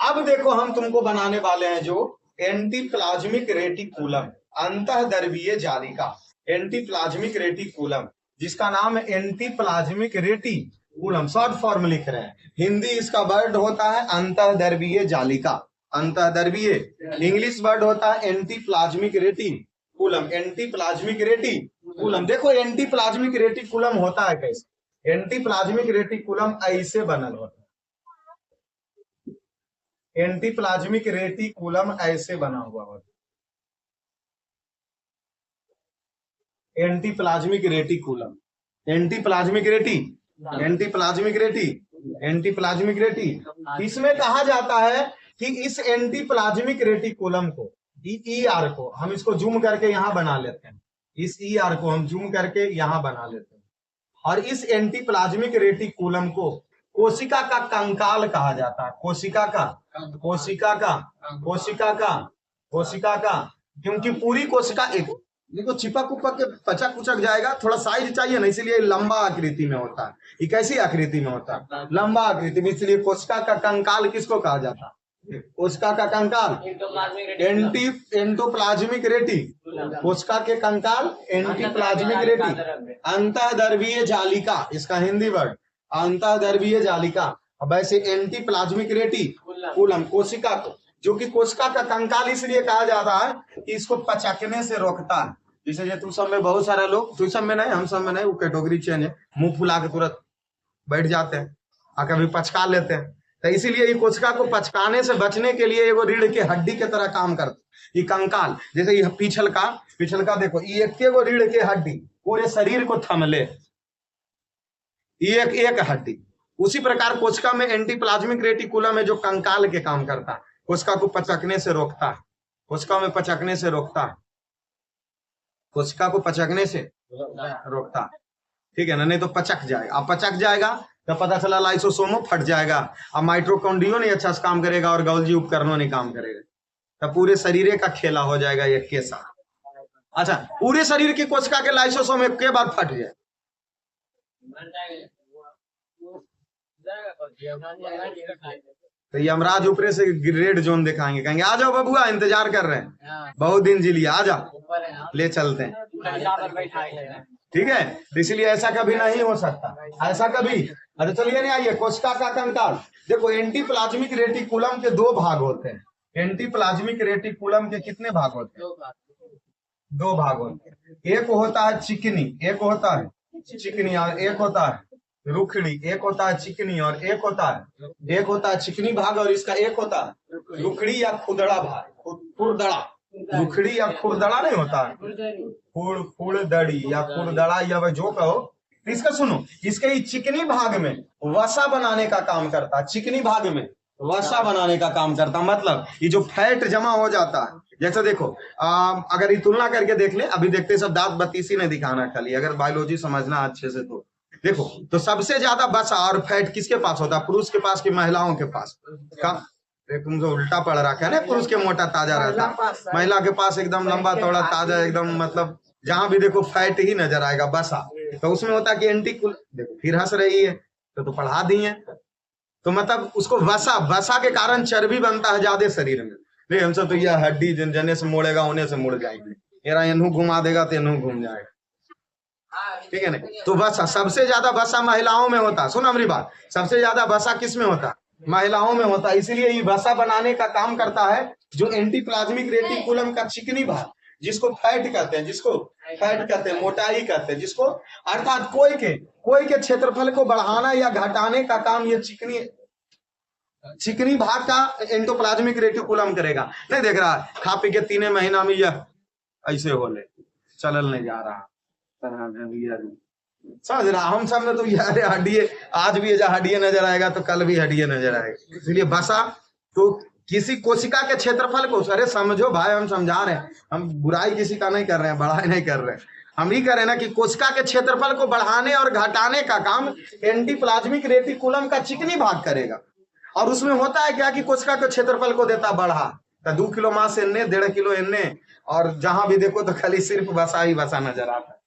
अब देखो हम तुमको बनाने वाले हैं जो एंटीप्लाज्मिक रेटिकुलम, अंतःद्रवीय जालिका, एंटीप्लाज्मिक रेटिकुलम, जिसका नाम है एंटीप्लाज्मिक रेटिकुलम, शॉर्ट फॉर्म लिख रहे हैं। हिंदी इसका वर्ड होता है अंतःद्रवीय जालिका, अंतःद्रवीय। इंग्लिश वर्ड होता है एंटीप्लाज्मिक रेटिकुलम, एंटीप्लाज्मिक रेटिकुलम। देखो एंटीप्लाज्मिक रेटिकुलम होता है कैसे, एंटीप्लाज्मिक रेटिकुलम ऐसे बनल होता है, एंटीप्लाज्मिक रेटिकुलम ऐसे बना हुआ होता है, एंटीप्लाज्मिक रेटिकुलम, एंटीप्लाज्मिक रेटी, एंटीप्लाज्मिक रेटी, एंटीप्लाज्मिक रेटी। इसमें कहा जाता है कि इस एंटीप्लाज्मिक रेटिकुलम को, ER को हम इसको जूम करके यहां बना लेते हैं, इस ER को हम जूम करके यहां बना लेते हैं, और इस एंटीप्लाज्मिक रेटिकुलम को कोशिका का कंकाल कहा जाता है, कोशिका का, कोशिका का, कोशिका का, कोशिका का। क्योंकि पूरी कोशिका एक, देखो चिपक उपक के पचक पुचक जाएगा, थोड़ा साइज चाहिए ना, इसलिए लंबा आकृति में होता है। ये कैसी आकृति में होता है, लंबा आकृति में। इसलिए कोशिका का कंकाल किसको कहा जाता है, कोशिका का कंकाल एंडोप्लाज्मिक रेटी, कोशिका के कंकाल एंटीप्लाज्मिक रेटी, अंतःद्रवीय जालिका, इसका हिंदी वर्ड अंतःद्रवीय जालिका। अब ऐसे एंटीप्लाज्मिक रेटिकुलम कोशिका को, जो कि कोशिका का कंकाल इसलिए कहा जाता है कि इसको पचकने से रोकता है। जैसे तुम सब में बहुत सारा लोग, तुम सब में नहीं, हम सब में नहीं, वो कैटेगरी चेंज है, मुंह फुला के तुरंत बैठ जाते हैं और कभी पचका लेते हैं। तो इसीलिए ये कोशिका को पचकाने से बचने के लिए वो रीढ़ के हड्डी के तरह काम करता। ये कंकाल जैसे ये पिछल का देखो, ये एक वो रीढ़ के हड्डी पूरे शरीर को थम ले, ये एक हड्डी। उसी प्रकार कोशिका में एंटीप्लाज्मिक रेटिकुलम है जो कंकाल के काम करता है, कोशिका को पचकने से रोकता है, कोशिका में पचकने से रोकता है, कोशिका को पचकने से रोकता है, ठीक है ना। नहीं तो पचक जाएगा, अब पचक जाएगा तो पता चला लाइसोसोमो फट जाएगा, अब माइटोकॉन्ड्रियो नहीं अच्छा से काम करेगा और गोल्जी उपकरणों नहीं काम करेगा, तब पूरे शरीर का खेला हो जाएगा एक के साथ। अच्छा, पूरे शरीर की कोशिका के लाइसोसोम एक के बाद फट जाए तो यमराज ऊपरे से रेड जोन दिखाएंगे, कहेंगे आ जाओ बबुआ, इंतजार कर रहे हैं, बहुत दिन जी लिया, आ जाओ ले चलते हैं, ठीक है। तो इसलिए ऐसा कभी नहीं हो सकता, ऐसा कभी। अरे चलिए नहीं, आइए कोशिका का कंकाल देखो। एंटीप्लाज्मिक रेटिकुलम के दो भाग होते हैं। एंटीप्लाज्मिक रेटिकुलम के कितने भाग होते हैं? दो भाग होते हैं। एक होता है चिकनी, एक होता है चिकनी और एक होता है रुखड़ी। एक होता है चिकनी और एक होता है चिकनी भाग, और इसका एक होता है रुखड़ी या खुरदड़ा भाग। खुरदड़ा, रुखड़ी या खुरदड़ा नहीं होता है, खुरदड़ी या खुरदड़ा या वह जो कहो। इसका सुनो, इसके ही चिकनी भाग में वसा बनाने का काम करता है, चिकनी भाग में वसा बनाने का काम करता, मतलब ये जो फैट जमा हो जाता है। जैसे देखो अगर ये तुलना करके देख ले, अभी देखते सब दांत बत्तीसी ने दिखाना खाली, अगर बायोलॉजी समझना अच्छे से तो देखो, तो सबसे ज्यादा वसा और फैट किसके पास होता है? पुरुष के पास कि महिलाओं के पास? तुम तो उल्टा पड़ रखा है ना, पुरुष के मोटा ताजा रहता है, महिला के पास एकदम लंबा थोड़ा ताजा, एकदम मतलब जहां भी देखो फैट ही नजर आएगा, वसा। तो उसमें होता है कि एंटीकुल, देखो फिर हंस रही है तो पढ़ा दी है, तो मतलब उसको वसा के कारण चर्बी बनता है ज्यादा शरीर में। नहीं हमसे तो यह हड्डी जने से मोड़ेगा उन्हें से मुड़ जाएगी, मेरा इन्हू घुमा देगा तो इन्हू घूम जाएगा, ठीक है ना। तो वसा, सबसे ज्यादा वसा महिलाओं में होता है। सुन हमारी बात, सबसे ज्यादा वसा किस में होता है? महिलाओं में होता है। इसलिए ये वसा बनाने का काम करता है जो एंटीप्लाज्मिक रेटिकुलम का चिकनी भाग, जिसको फैट कहते हैं, जिसको फैट कहते हैं, मोटाई कहते हैं, जिसको अर्थात कोई के क्षेत्रफल को बढ़ाना या घटाने का काम ये चिकनी भाग का एंडोप्लाज्मिक रेटिकुलम करेगा। नहीं देख रहा खा पी के 3 महीना में यह ऐसे हो ले, चलल नहीं जा रहा, समझ रहा। हम सब में तो यार हड्डिये, आज भी हड्डिये नजर आएगा तो कल भी हड्डिये नजर आएगा। इसलिए वसा तो किसी कोशिका के क्षेत्रफल को, अरे समझो भाई, हम समझा रहे हैं, हम बुराई किसी का नहीं कर रहे हैं, बढ़ाई नहीं कर रहे हैं, हम ही कर रहे हैं ना कि कोशिका के क्षेत्रफल को बढ़ाने और घटाने का काम एंटीप्लाज्मिक रेटिकुलम का चिकनी भाग करेगा। और उसमें होता है क्या कि कोशिका के क्षेत्रफल को देता बढ़ा, तो 2 किलो मांस इन्ने, 1.5 किलो इन्ने, और जहां भी देखो तो खाली सिर्फ वसा ही वसा नजर आता है,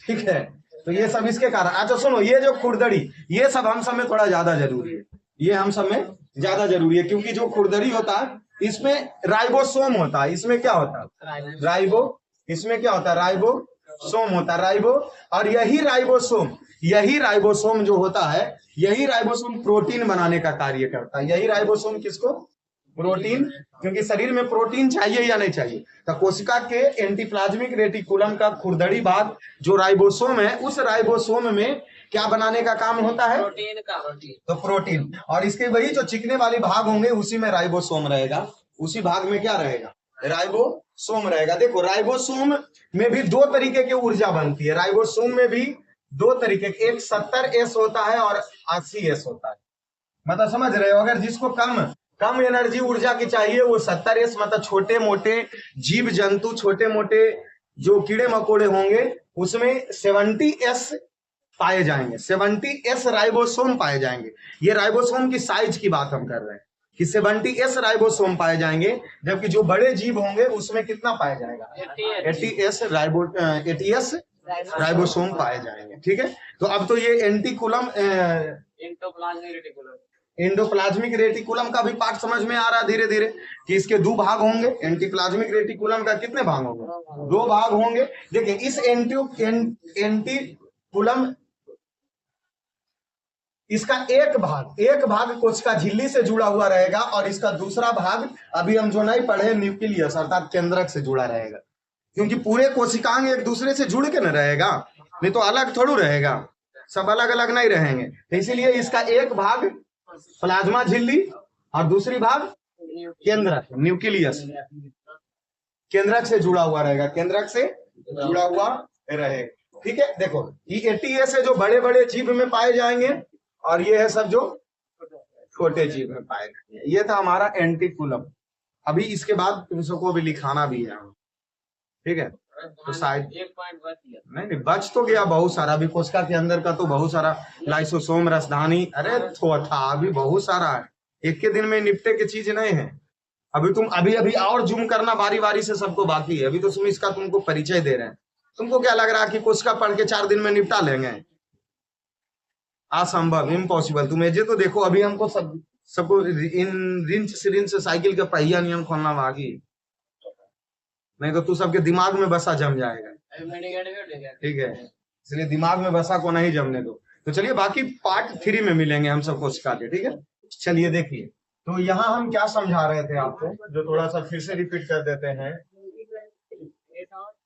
ठीक है। तो ये सब इसके कारण। अच्छा सुनो, ये जो खुरदड़ी, ये सब हम सब में थोड़ा ज्यादा जरूरी है, ये हम सब में ज्यादा जरूरी है, क्योंकि जो खुरदड़ी होता है इसमें राइबोसोम होता है। इसमें क्या होता है? इसमें क्या होता है? राइबोसोम होता है, राइबो। और यही राइबोसोम जो होता है, यही राइबोसोम प्रोटीन बनाने का कार्य करता है। यही राइबोसोम किसको? प्रोटीन, क्योंकि शरीर में प्रोटीन चाहिए या नहीं चाहिए। तो कोशिका के एंटीप्लाज्मिक रेटिकुलम का खुरदड़ी भाग जो राइबोसोम है, उस राइबोसोम में क्या बनाने का काम होता है? प्रोटीन का। तो प्रोटीन, और इसके वही जो चिकने वाले भाग होंगे उसी में राइबोसोम रहेगा, उसी भाग में क्या रहेगा? राइबोसोम रहेगा। देखो राइबोसोम में भी 2 तरीके की ऊर्जा बनती है। राइबोसोम में भी 2 तरीके, एक 70S होता है और 80S होता है। मतलब समझ रहे हो, अगर जिसको कम एनर्जी ऊर्जा की चाहिए वो 70S, मतलब छोटे मोटे जीव जंतु, छोटे मोटे जो कीड़े मकोड़े होंगे उसमें 70S पाए जाएंगे, 70S राइबोसोम पाए जाएंगे। ये राइबोसोम की साइज की बात हम कर रहे हैं कि 70S राइबोसोम पाए जाएंगे, जबकि जो बड़े जीव होंगे उसमें कितना पाया जाएगा? 80S राइबोसोम पाए जाएंगे, ठीक है। तो अब तो ये एंडोप्लाज्मिक रेटिकुलम का भी पार्ट समझ में आ रहा है धीरे धीरे कि इसके 2 भाग होंगे। एंटीप्लाज्मिक रेटिकुलम का कितने भाग होंगे? 2 भाग होंगे। देखिए इस एंटीकुलम, इसका एक भाग कोशिका झिल्ली से जुड़ा हुआ रहेगा, और इसका दूसरा भाग अभी हम जो नहीं पढ़े, न्यूक्लियस अर्थात केंद्रक से जुड़ा रहेगा, क्योंकि पूरे कोशिकांग एक दूसरे से जुड़ के न रहेगा, नहीं तो अलग थोड़ू रहेगा, सब अलग अलग नहीं रहेंगे। तो इसीलिए इसका एक भाग प्लाज्मा झिल्ली, और दूसरी भाग केंद्रक, न्यूक्लियस, केंद्रक से जुड़ा हुआ रहेगा, केंद्रक से जुड़ा हुआ रहेगा। ठीक है, देखो ये 80 से जो बड़े बड़े जीव में पाए जाएंगे, और ये है सब जो छोटे जीव में पाए जाएंगे। ये था हमारा एंटिकुलम। अभी इसके बाद तुम सबको भी लिखाना भी है, ठीक है। तो शायद एक पॉइंट बच गया। नहीं बच तो गया बहुत सारा, अभी कोशिका के अंदर का तो बहुत सारा, लाइसोसोम, रसधानी, अरे तो था अभी बहुत सारा है, एक के दिन में निपटे के चीज नहीं है। अभी तुम अभी और जूम करना बारी बारी से सबको बाकी है। अभी तो तुम इसका तुमको परिचय दे रहे हैं। तुमको क्या लग रहा है कि कोशिका पढ़ के 4 दिन में निपटा लेंगे? असंभव, इम्पॉसिबल। तुम ये तो देखो, अभी हमको सबको इन रिंच से साइकिल का पहिया नियम खोलना बाकी, नहीं तो तू सबके दिमाग में बसा जम जाएगा। ठीक है, इसलिए दिमाग में बसा को नहीं जमने दो। तो चलिए बाकी पार्ट 3 में मिलेंगे हम सबको सिखा के, ठीक है। चलिए देखिए, तो यहाँ हम क्या समझा रहे थे आपको, जो थोड़ा सा फिर से रिपीट कर देते हैं।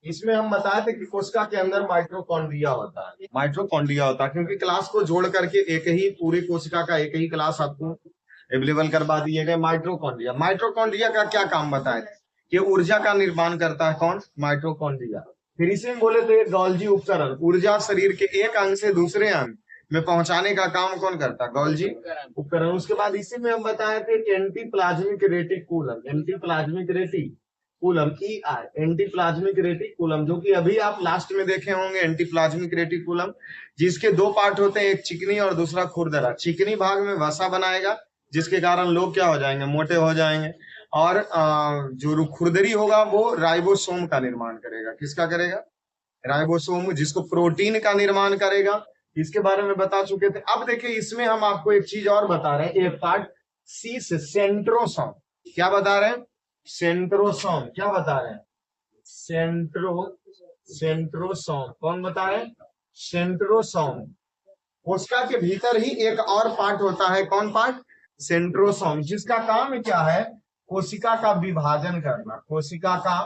इसमें हम बताए थे कि कोशिका के अंदर माइटोकॉन्ड्रिया होता है, माइटोकॉन्ड्रिया होता है, क्योंकि क्लास को जोड़ करके एक ही पूरी कोशिका का एक ही क्लास आपको अवेलेबल करवा दिए गए। माइटोकॉन्ड्रिया, माइटोकॉन्ड्रिया का क्या काम बताए थे कि ऊर्जा का निर्माण करता है कौन? माइटोकॉन्ड्रिया। फिर इसी में बोले थे गोल्जी उपकरण, ऊर्जा शरीर के एक अंग से दूसरे अंग में पहुंचाने का काम कौन करता है? गोल्जी उपकरण। उसके बाद इसी में हम बताए थे कि anti plasmic reticulum, anti plasmic reticulum, anti plasmic reticulum, जो कि अभी आप लास्ट में देखे होंगे। एंटी प्लाज्मिक रेटिकुलम जिसके 2 पार्ट होते हैं, एक चिकनी और दूसरा खुरदरा। चिकनी भाग में वसा बनाएगा, जिसके कारण लोग क्या हो जाएंगे? मोटे हो जाएंगे। और जो खुरदरी होगा वो राइबोसोम का निर्माण करेगा। किसका करेगा? राइबोसोम, जिसको प्रोटीन का निर्माण करेगा। इसके बारे में बता चुके थे। अब देखिए, इसमें हम आपको एक चीज और बता रहे हैं, एक पार्ट सी से, सेंट्रोसोम। क्या बता रहे हैं? सेंट्रोसोम। क्या बता रहे हैं? सेंट्रोसोम। कौन बता रहे हैं? सेंट्रोसोम। कोशिका के भीतर ही एक और पार्ट होता है, कौन पार्ट? सेंट्रोसोम, जिसका काम क्या है? कोशिका का विभाजन करना, कोशिका का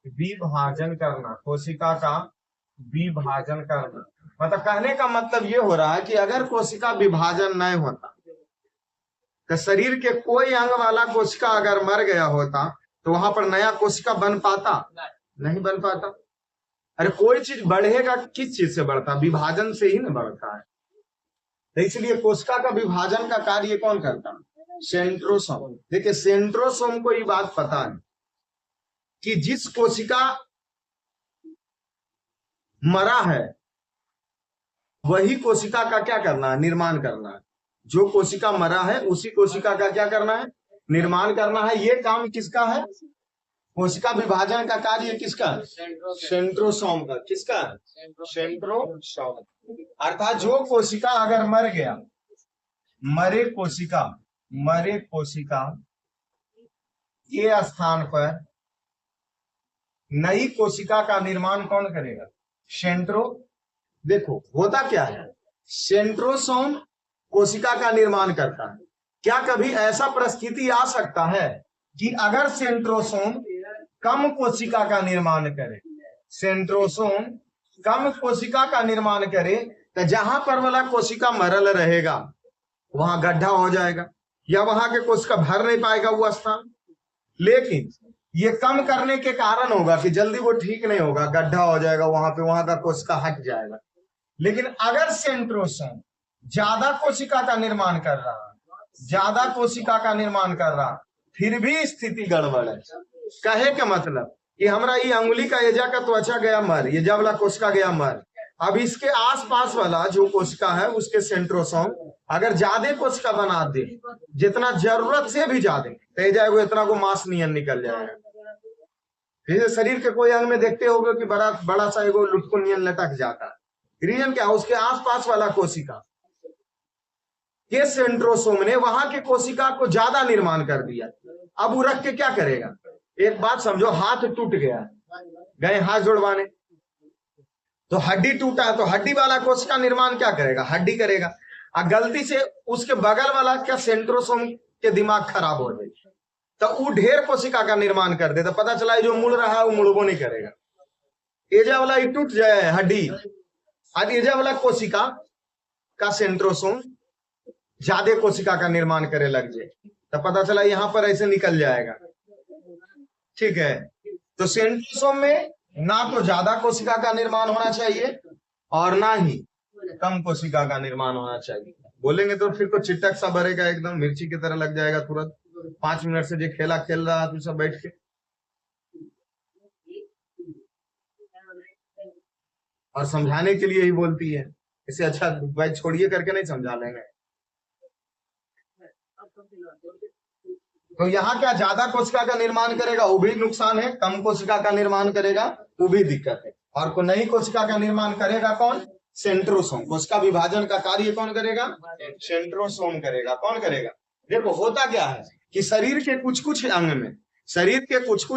विभाजन करना, कोशिका का विभाजन करना। मतलब कहने का मतलब ये हो रहा है कि अगर कोशिका विभाजन नहीं होता तो शरीर के कोई अंग वाला कोशिका अगर मर गया होता तो वहां पर नया कोशिका बन पाता? नहीं बन पाता। अरे कोई चीज बढ़ेगा किस चीज से बढ़ता? विभाजन से ही न बढ़ता है। तो इसलिए कोशिका का विभाजन का कार्य कौन करता है? सेंट्रोसोम। देखिए, सेंट्रोसोम को ये बात पता है कि जिस कोशिका मरा है वही कोशिका का क्या करना है? निर्माण करना है। जो कोशिका मरा है उसी कोशिका का क्या करना है? निर्माण करना है। ये काम किसका है? कोशिका विभाजन का कार्य किसका? सेंट्रोसोम का। किसका? सेंट्रोसोम। अर्थात जो कोशिका अगर मर गया, मरे कोशिका के स्थान पर नई कोशिका का निर्माण कौन करेगा? देखो होता क्या है, सेंट्रोसोम कोशिका का निर्माण करता है। क्या कभी ऐसा परिस्थिति आ सकता है कि अगर सेंट्रोसोम कम कोशिका का निर्माण करे, सेंट्रोसोम कम कोशिका का निर्माण करे, तो जहां पर वाला कोशिका मरल रहेगा वहां गड्ढा हो जाएगा, या वहां के कोशिका भर नहीं पाएगा वो स्थान। लेकिन ये कम करने के कारण होगा कि जल्दी वो ठीक नहीं होगा, गड्ढा हो जाएगा वहां पे, वहां का कोशिका हट जाएगा। लेकिन अगर सेंट्रोसोम ज्यादा कोशिका का निर्माण कर रहा, फिर भी स्थिति गड़बड़ है। कहे के मतलब कि हमरा ये अंगुली का एजा का त्वचा गया मर, ये जब वाला कोशिका गया मर, अब इसके आसपास वाला जो कोशिका है उसके सेंट्रोसोम अगर ज्यादा कोशिका बना दे, जितना जरूरत से भी ज्यादा, तो जाएगा इतना को मांस नियन निकल जाएगा। जैसे शरीर के कोई अंग में देखते होगे कि बड़ा सा एगो लुटको नियन लटक जाता है। रीजन क्या? उसके आसपास वाला कोशिका के सेंट्रोसोम ने वहां के कोशिका को ज्यादा निर्माण कर दिया। अब वो रख के क्या करेगा? एक बात समझो, हाथ टूट गया, गए हाथ जोड़वाने, तो हड्डी टूटा है, तो हड्डी वाला कोशिका निर्माण क्या करेगा? हड्डी करेगा। और गलती से उसके बगल वाला क्या सेंट्रोसोम के दिमाग खराब हो जाए तो वो ढेर कोशिका का निर्माण कर दे, तो पता चला जो मुड़ रहा है वो मुड़बो नहीं करेगा। एजा वाला ही टूट जाए हड्डी, और एजा वाला कोशिका का सेंट्रोसोम ज्यादा कोशिका का निर्माण करे लग जाए, तो पता चला यहाँ पर ऐसे निकल जाएगा। ठीक है, तो सेंट्रोसोम में ना तो ज्यादा कोशिका का निर्माण होना चाहिए और ना ही कम कोशिका का निर्माण होना चाहिए। बोलेंगे तो फिर तो चिटक सा भरेगा, एकदम मिर्ची की तरह लग जाएगा तुरंत। 5 मिनट से जो खेला खेल रहा तू सब बैठ के, और समझाने के लिए ही बोलती है। इसे अच्छा भाई छोड़िए करके नहीं समझा लेंगे। तो यहाँ क्या ज्यादा कोशिका का निर्माण करेगा वो भी नुकसान है, कम कोशिका का निर्माण करेगा वो भी दिक्कत है। और को नई कोशिका का निर्माण करेगा कौन? सेंट्रोसोम। कोशिका विभाजन का कार्य कौन करेगा? सेंट्रोसोम करेगा। कौन करेगा? देखो होता क्या है कि शरीर के कुछ कुछ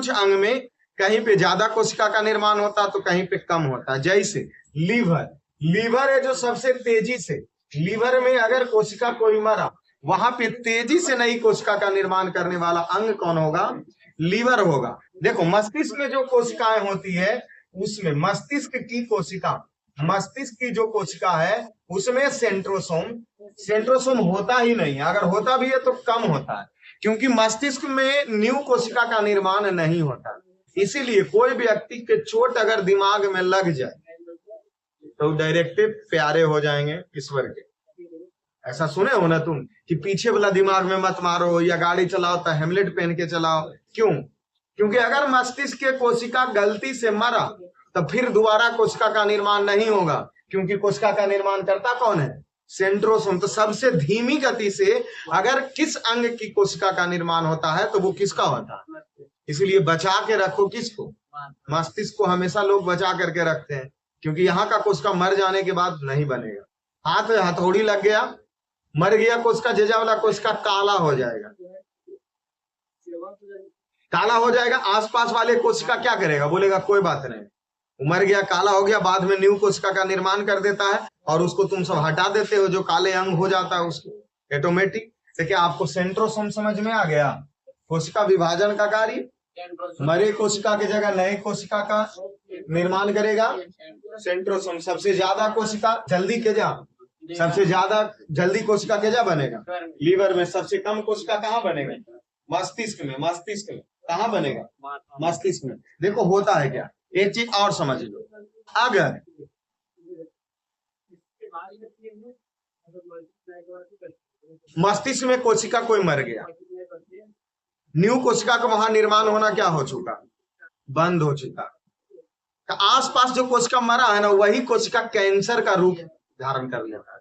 अंग में कहीं पे ज्यादा कोशिका का निर्माण होता तो कहीं पे कम होता। जैसे लीवर है जो सबसे तेजी से, लीवर में अगर कोशिका कोई मरा, वहां पे तेजी से नई कोशिका का निर्माण करने वाला अंग कौन होगा? लीवर होगा। देखो मस्तिष्क में जो कोशिकाएं होती है उसमें मस्तिष्क की जो कोशिका है उसमें सेंट्रोसोम होता ही नहीं। अगर होता भी है तो कम होता है, क्योंकि मस्तिष्क में न्यू कोशिका का निर्माण नहीं होता। इसीलिए कोई व्यक्ति के चोट अगर दिमाग में लग जाए तो डायरेक्टिव प्यारे हो जाएंगे ईश्वर के। ऐसा सुने हो ना तुम कि पीछे वाला दिमाग में मत मारो, या गाड़ी चलाओ तो हेमलेट पहन के चलाओ। क्यों? क्योंकि अगर मस्तिष्क के कोशिका गलती से मरा तो फिर दोबारा कोशिका का निर्माण नहीं होगा, क्योंकि कोशिका का निर्माण करता कौन है? सेंट्रोसोम। तो सबसे धीमी गति से अगर किस अंग की कोशिका का निर्माण होता है तो वो किसका होता है? इसलिए बचा के रखो किसको? मस्तिष्क को हमेशा लोग बचा करके रखते हैं, क्योंकि यहाँ का कोशिका मर जाने के बाद नहीं बनेगा। हाथ में हथौड़ी लग गया, मर गया कोशिका, जेजा वाला कोशिका काला हो जाएगा, काला हो जाएगा। आसपास वाले कोशिका क्या करेगा? बोलेगा कोई बात नहीं, मर गया, काला हो गया, बाद में न्यू कोशिका का निर्माण कर देता है और उसको तुम सब हटा देते हो, जो काले अंग हो जाता है उसको ऑटोमेटिक। तो क्या आपको सेंट्रोसोम समझ में आ गया? कोशिका विभाजन का कार्य, मरे कोशिका की जगह नए कोशिका का निर्माण करेगा सेंट्रोसोम। सबसे ज्यादा कोशिका जल्दी सबसे ज्यादा जल्दी कोशिका केजा बनेगा? लीवर में। सबसे कम कोशिका कहाँ बनेगा? मस्तिष्क में। कहाँ बनेगा? मस्तिष्क में। देखो होता है क्या, एक चीज और समझ लो, अगर मस्तिष्क में कोशिका कोई मर गया, न्यू कोशिका का वहां निर्माण होना क्या हो चुका? बंद हो चुका। तो आसपास जो कोशिका मरा है ना, वही कोशिका कैंसर का रूप धारण कर लेता है।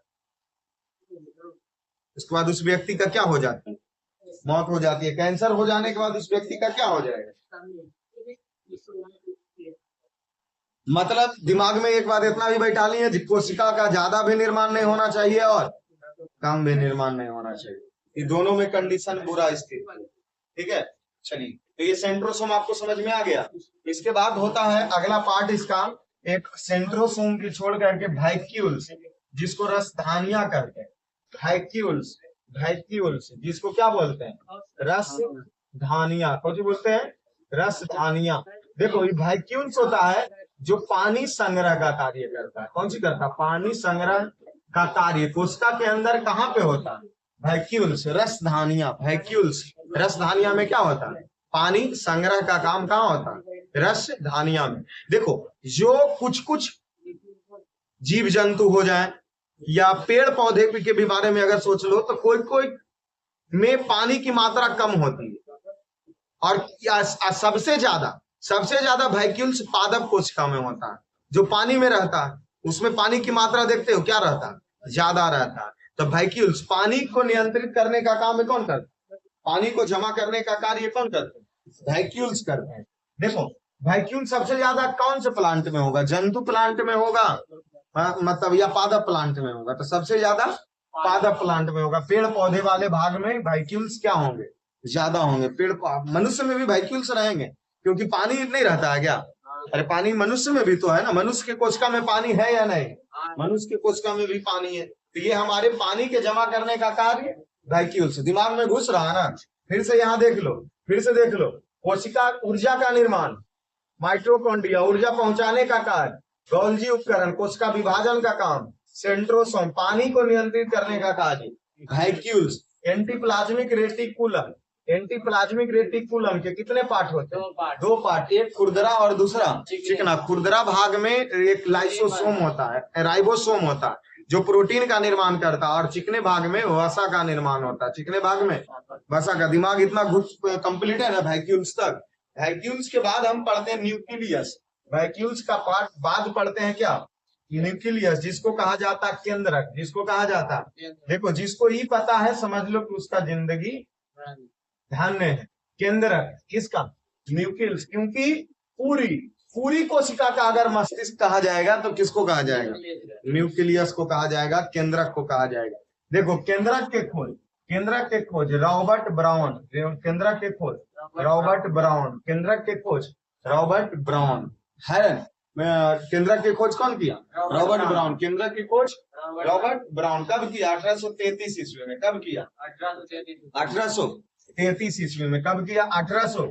उसके बाद उस व्यक्ति का क्या हो जाता है? मौत हो जाती है। कैंसर हो जाने के बाद उस व्यक्ति का क्या हो जाएगा? मतलब दिमाग में एक बात इतना भी बैठा ली है, कोशिका का ज्यादा भी निर्माण नहीं होना चाहिए और कम भी निर्माण नहीं होना चाहिए। ये दोनों में कंडीशन बुरा स्थित है। ठीक है, चलिए, तो ये सेंट्रोसोम आपको समझ में आ गया। इसके बाद होता है अगला पार्ट इसका, एक सेंट्रोसोम की छोड़ करके वैक्यूल्स, जिसको रसधानियां कहते हैं। वैक्यूल्स जिसको क्या बोलते हैं? रसधानियां। कौन सी बोलते हैं? रसधानियां। देखो ये वैक्यूल्स होता है जो पानी संग्रह का कार्य करता है। कौन सी करता है? पानी संग्रह का कार्य। कोशिका के अंदर कहाँ पे होता है? वैक्यूल्स, रसधानियां। वैक्यूल्स, रसधानियां में क्या होता है? पानी संग्रह का काम कहाँ होता है? रसधानियां में। देखो जो कुछ जीव जंतु हो जाए या पेड़ पौधे के भी बारे में अगर सोच लो, तो कोई में पानी की मात्रा कम होती है, और सबसे ज्यादा वैक्यूल्स पादप कोशिका में होता है, जो पानी में रहता है। उसमें पानी की मात्रा देखते हो क्या रहता है? ज्यादा रहता है। तो वैक्यूल्स पानी को नियंत्रित करने का काम कौन करता है? पानी को जमा करने का कार्य कौन करते हैं? वैक्यूल्स करते हैं। देखो वैक्यूल सबसे ज्यादा कौन से प्लांट में होगा? जंतु प्लांट में होगा, मतलब या पादप प्लांट में होगा? तो सबसे ज्यादा पादप प्लांट में होगा। पेड़ पौधे वाले भाग में वैक्यूल्स क्या होंगे? ज्यादा होंगे। मनुष्य में भी वैक्यूल्स रहेंगे, क्योंकि पानी नहीं रहता है क्या? अरे पानी मनुष्य में भी तो है ना। मनुष्य के कोशिका में पानी है या नहीं? मनुष्य के कोशिका में भी पानी है। तो ये हमारे पानी के जमा करने का कार्य वैक्यूल्स। दिमाग में घुस रहा है ना? फिर से यहाँ देख लो, कोशिका ऊर्जा का निर्माण, माइटोकॉन्ड्रिया ऊर्जा पहुंचाने का कार्य, गोल्जी उपकरण कोशिका विभाजन का काम, सेंट्रोसोम पानी को नियंत्रित करने का कार्य, वैक्यूल्स। एंटीप्लाज्मिक रेटिकुलम के कितने पार्ट होते हैं? दो पार्ट, एक खुरदरा और दूसरा चिकना। खुरदरा भाग में एक लाइसोसोम होता है, राइबोसोम होता है जो प्रोटीन का निर्माण करता है, और चिकने भाग में वसा का निर्माण होता है। चिकने भाग में वसा का। दिमाग इतना घुस कंप्लीट है ना वैक्यूल्स तक। वैक्यूल्स के बाद हम पढ़ते हैं न्यूक्लियस। वैक्यूल्स का पार्ट बाद पढ़ते हैं क्या? न्यूक्लियस, जिसको कहा जाता है केंद्रक। जिसको कहा जाता है, देखो जिसको ही पता है समझ लो कि उसका जिंदगी धन्य है। केंद्रक किसका? न्यूक्लियस। क्योंकि पूरी पूरी कोशिका का अगर मस्तिष्क कहा जाएगा तो किसको कहा जाएगा? न्यूक्लियस को कहा जाएगा, केंद्रक को कहा जाएगा। देखो केंद्रक के खोज रॉबर्ट ब्राउन। केंद्रक के खोज रॉबर्ट ब्राउन। केंद्रक के खोज रॉबर्ट ब्राउन है। केंद्रक की खोज कौन किया? Robert brown. केंद्रक की खोज रॉबर्ट ब्राउन कब किया? 1833 ईस्वी में। कब किया? 1833 ईस्वी में। कब किया? 1800।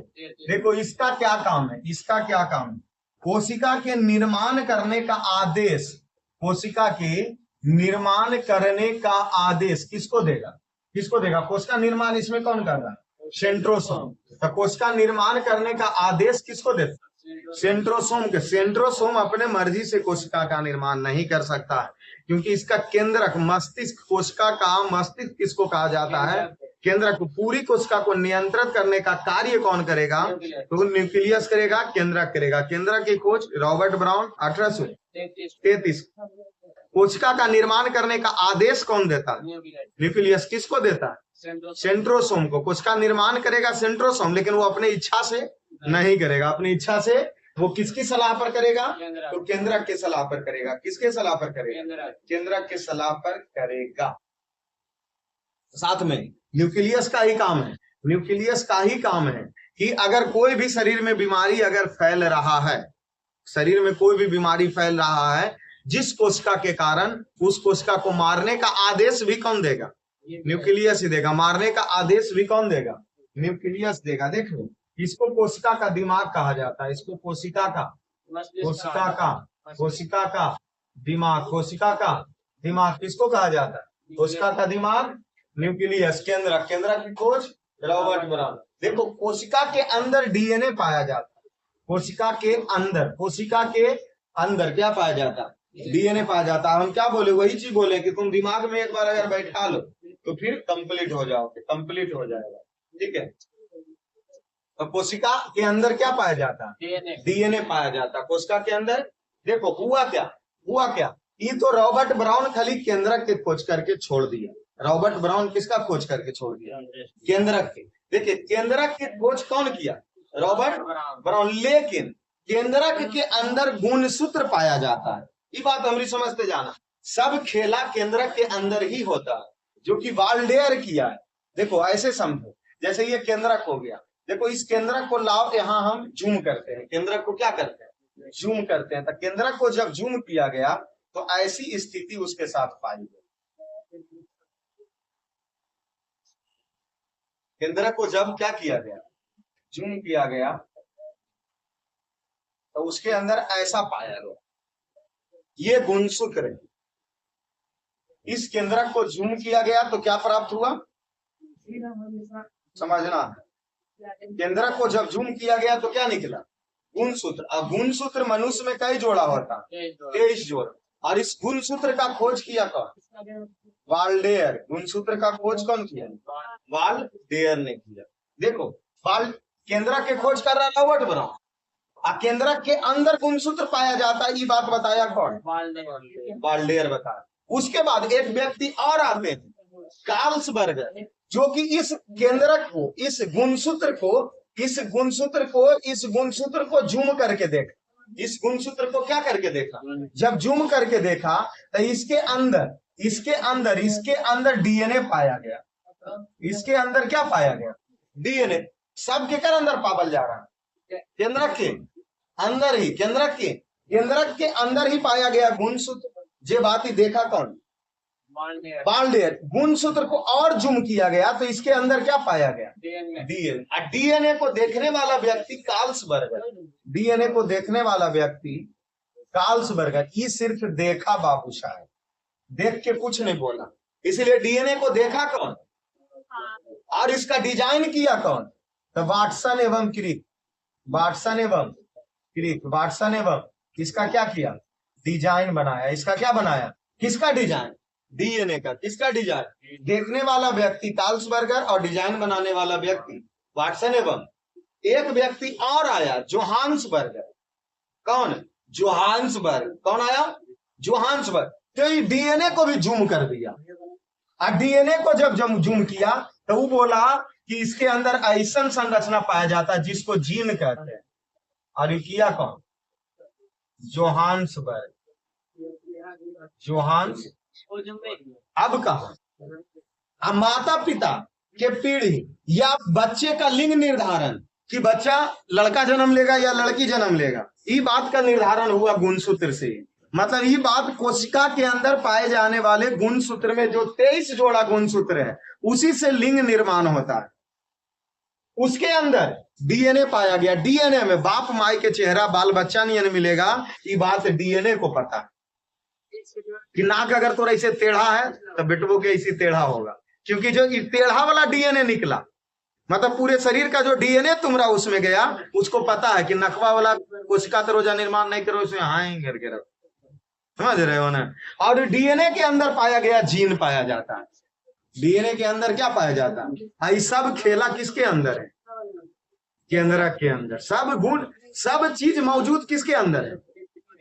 देखो इसका क्या काम है? इसका क्या काम है? कोशिका के निर्माण करने का आदेश, कोशिका के निर्माण करने का आदेश किसको देगा? किसको देगा? कोशिका निर्माण इसमें कौन कर रहा है? सेंट्रोसोम। तो कोशिका निर्माण करने का आदेश किसको देता? सेंट्रोसोम के। सेंट्रोसोम अपने मर्जी से कोशिका का निर्माण नहीं कर सकता है, क्योंकि इसका केंद्रक मस्तिष्क, कोशिका का मस्तिष्क किसको कहा जाता है? केंद्रक। पूरी कोशिका को नियंत्रित करने का कार्य कौन करेगा? तो न्यूक्लियस करेगा, केंद्रक करेगा। केंद्रक की खोज रॉबर्ट ब्राउन 1833। कोशिका का निर्माण करने का आदेश कौन देता है? न्यूक्लियस। किसको देता है? सेंट्रोसोम को। कोशिका निर्माण करेगा सेंट्रोसोम, लेकिन वो अपनी इच्छा से नहीं करेगा। अपनी इच्छा से वो किसकी सलाह पर करेगा? तो केंद्रक के सलाह पर करेगा। किसके सलाह पर करेगा? केंद्रक के सलाह पर करेगा। साथ में न्यूक्लियस का ही काम है, न्यूक्लियस का ही काम है कि अगर कोई भी शरीर में बीमारी अगर फैल रहा है, शरीर में कोई भी बीमारी फैल रहा है, जिस कोशिका के कारण उस कोशिका को मारने का आदेश भी कौन देगा? न्यूक्लियस ही देगा। मारने का आदेश भी कौन देगा? न्यूक्लियस देगा। देखो इसको कोशिका का दिमाग कहा जाता है। इसको कोशिका का दिमाग। कोशिका का दिमाग किसको कहा जाता है? कोशिका का दिमाग न्यूक्लियस। केंद्रक। केंद्रक की खोज रॉबर्ट ब्राउन। देखो कोशिका के अंदर डीएनए पाया जाता है। कोशिका के अंदर क्या पाया जाता है? डीएनए पाया जाता है। हम क्या बोले? वही चीज बोले कि तुम दिमाग में एक बार अगर बैठा लो तो फिर कंप्लीट हो जाओगे, कंप्लीट हो जाएगा। ठीक है। तो कोशिका के अंदर क्या पाया जाता है? डीएनए पाया जाता है कोशिका के अंदर। देखो हुआ क्या? ये तो रॉबर्ट ब्राउन खाली केंद्रक के खोज करके छोड़ दिया। रॉबर्ट ब्राउन किसका खोज करके छोड़ दिया? केंद्रक के। देखिए केंद्रक की खोज कौन किया? Robert brown. लेकिन केंद्रक के अंदर गुणसूत्र पाया जाता है। ये बात हमारी समझते जाना। सब खेला केंद्रक के अंदर ही होता है, जो कि वाल्डेयर किया है। देखो ऐसे समझो, जैसे ये केंद्रक हो गया। देखो इस केंद्रक को लाओ, यहाँ हम जूम करते हैं। केंद्रक को क्या करते हैं? जूम करते हैं। तो केंद्रक को जब जूम किया गया तो ऐसी स्थिति उसके साथ पाई गई। केंद्रक को जब क्या किया गया? जूम किया गया तो उसके अंदर ऐसा पाया गया। ये गुणसूत्र है। इस केंद्रक को जूम किया गया तो क्या प्राप्त हुआ? समझना। केंद्रक को जब जूम किया गया तो क्या निकला? गुणसूत्र। अब गुणसूत्र मनुष्य में कई जोड़ा होता? 23 जोड़ा। और इस गुणसूत्र का खोज किया कौन? वाल्डेयर। गुणसूत्र का खोज कौन किया? वाल्डेयर ने किया। देखो केंद्रक के खोज कर रहा रॉबर्ट ब्राउन, केंद्रक के अंदर गुणसूत्र पाया जाता है। ये बात बताया कौन? वाल्डेयर बताया। उसके बाद एक व्यक्ति और आते हैं, कार्ल्सबर्गर, जो कि इस केंद्रक को, इस गुणसूत्र को जूम करके देखा। इस गुणसूत्र को क्या करके देखा? जब जूम करके देखा तो इसके अंदर डीएनए पाया गया। इसके अंदर क्या पाया गया? डीएनए। सब के अंदर पावल जा रहा है? केंद्रक के अंदर ही पाया गया गुणसूत्र। जे बात ही देखा कौन? वाल्डेयर। गुणसूत्र को और जूम किया गया तो इसके अंदर क्या पाया गया? डीएनए। डीएनए को देखने वाला व्यक्ति कार्ल्सबर्गर। डीएनए को देखने वाला व्यक्ति कार्ल्सबर्गर। ये सिर्फ देखा बाबू साहब, देख के कुछ नहीं बोला। इसीलिए डीएनए को देखा कौन और इसका डिजाइन किया कौन? तो वाटसन एवं क्रिक, वाटसन एवं क्रिक, वाटसन एवं इसका क्या किया? डिजाइन बनाया। इसका क्या बनाया? किसका डिजाइन? डीएनए का। किसका डिजाइन? देखने वाला व्यक्ति कार्लसबर्गर और डिजाइन बनाने वाला व्यक्ति वाटसन एवं एक व्यक्ति और आया जोहान्सबर्गर। कौन? जोहान्सबर्ग। कौन आया? जोहान्सबर्ग। तो ये डीएनए को भी जूम कर दिया और डीएनए को जब जूम किया तो वो बोला कि इसके अंदर ऐसा संरचना पाया जाता है जिसको जीन कहते हैं। और ये किया कौन? जोहान्सबर्ग। जोहान्स। अब कहा अब माता पिता के पीढ़ी या बच्चे का लिंग निर्धारण कि बच्चा लड़का जन्म लेगा या लड़की जन्म लेगा, ये बात का निर्धारण हुआ गुणसूत्र से। मतलब ये बात कोशिका के अंदर पाए जाने वाले गुणसूत्र में जो 23 जोड़ा गुणसूत्र है उसी से लिंग निर्माण होता है। उसके अंदर डीएनए पाया गया। डीएनए में बाप माई के चेहरा बाल बच्चा नहीं मिलेगा, ये बात डीएनए को पता है कि नाक अगर थोड़ा ऐसे टेढ़ा है तो बेटवो के ऐसे टेढ़ा होगा, क्योंकि जो टेढ़ा वाला डीएनए निकला मतलब पूरे शरीर का जो डीएनए तुम्हारा उसमें गया, उसको पता है कि नकवा वाला कोशिका तो रोजा निर्माण नहीं करो, उसमें हाँ करके रखो। समझ रहे हो ना? और डीएनए के अंदर पाया गया जीन पाया जाता है। डीएनए के अंदर क्या पाया जाता है? ये सब खेला किसके अंदर है? केंद्रक के अंदर। सब गुण सब चीज मौजूद किसके अंदर है?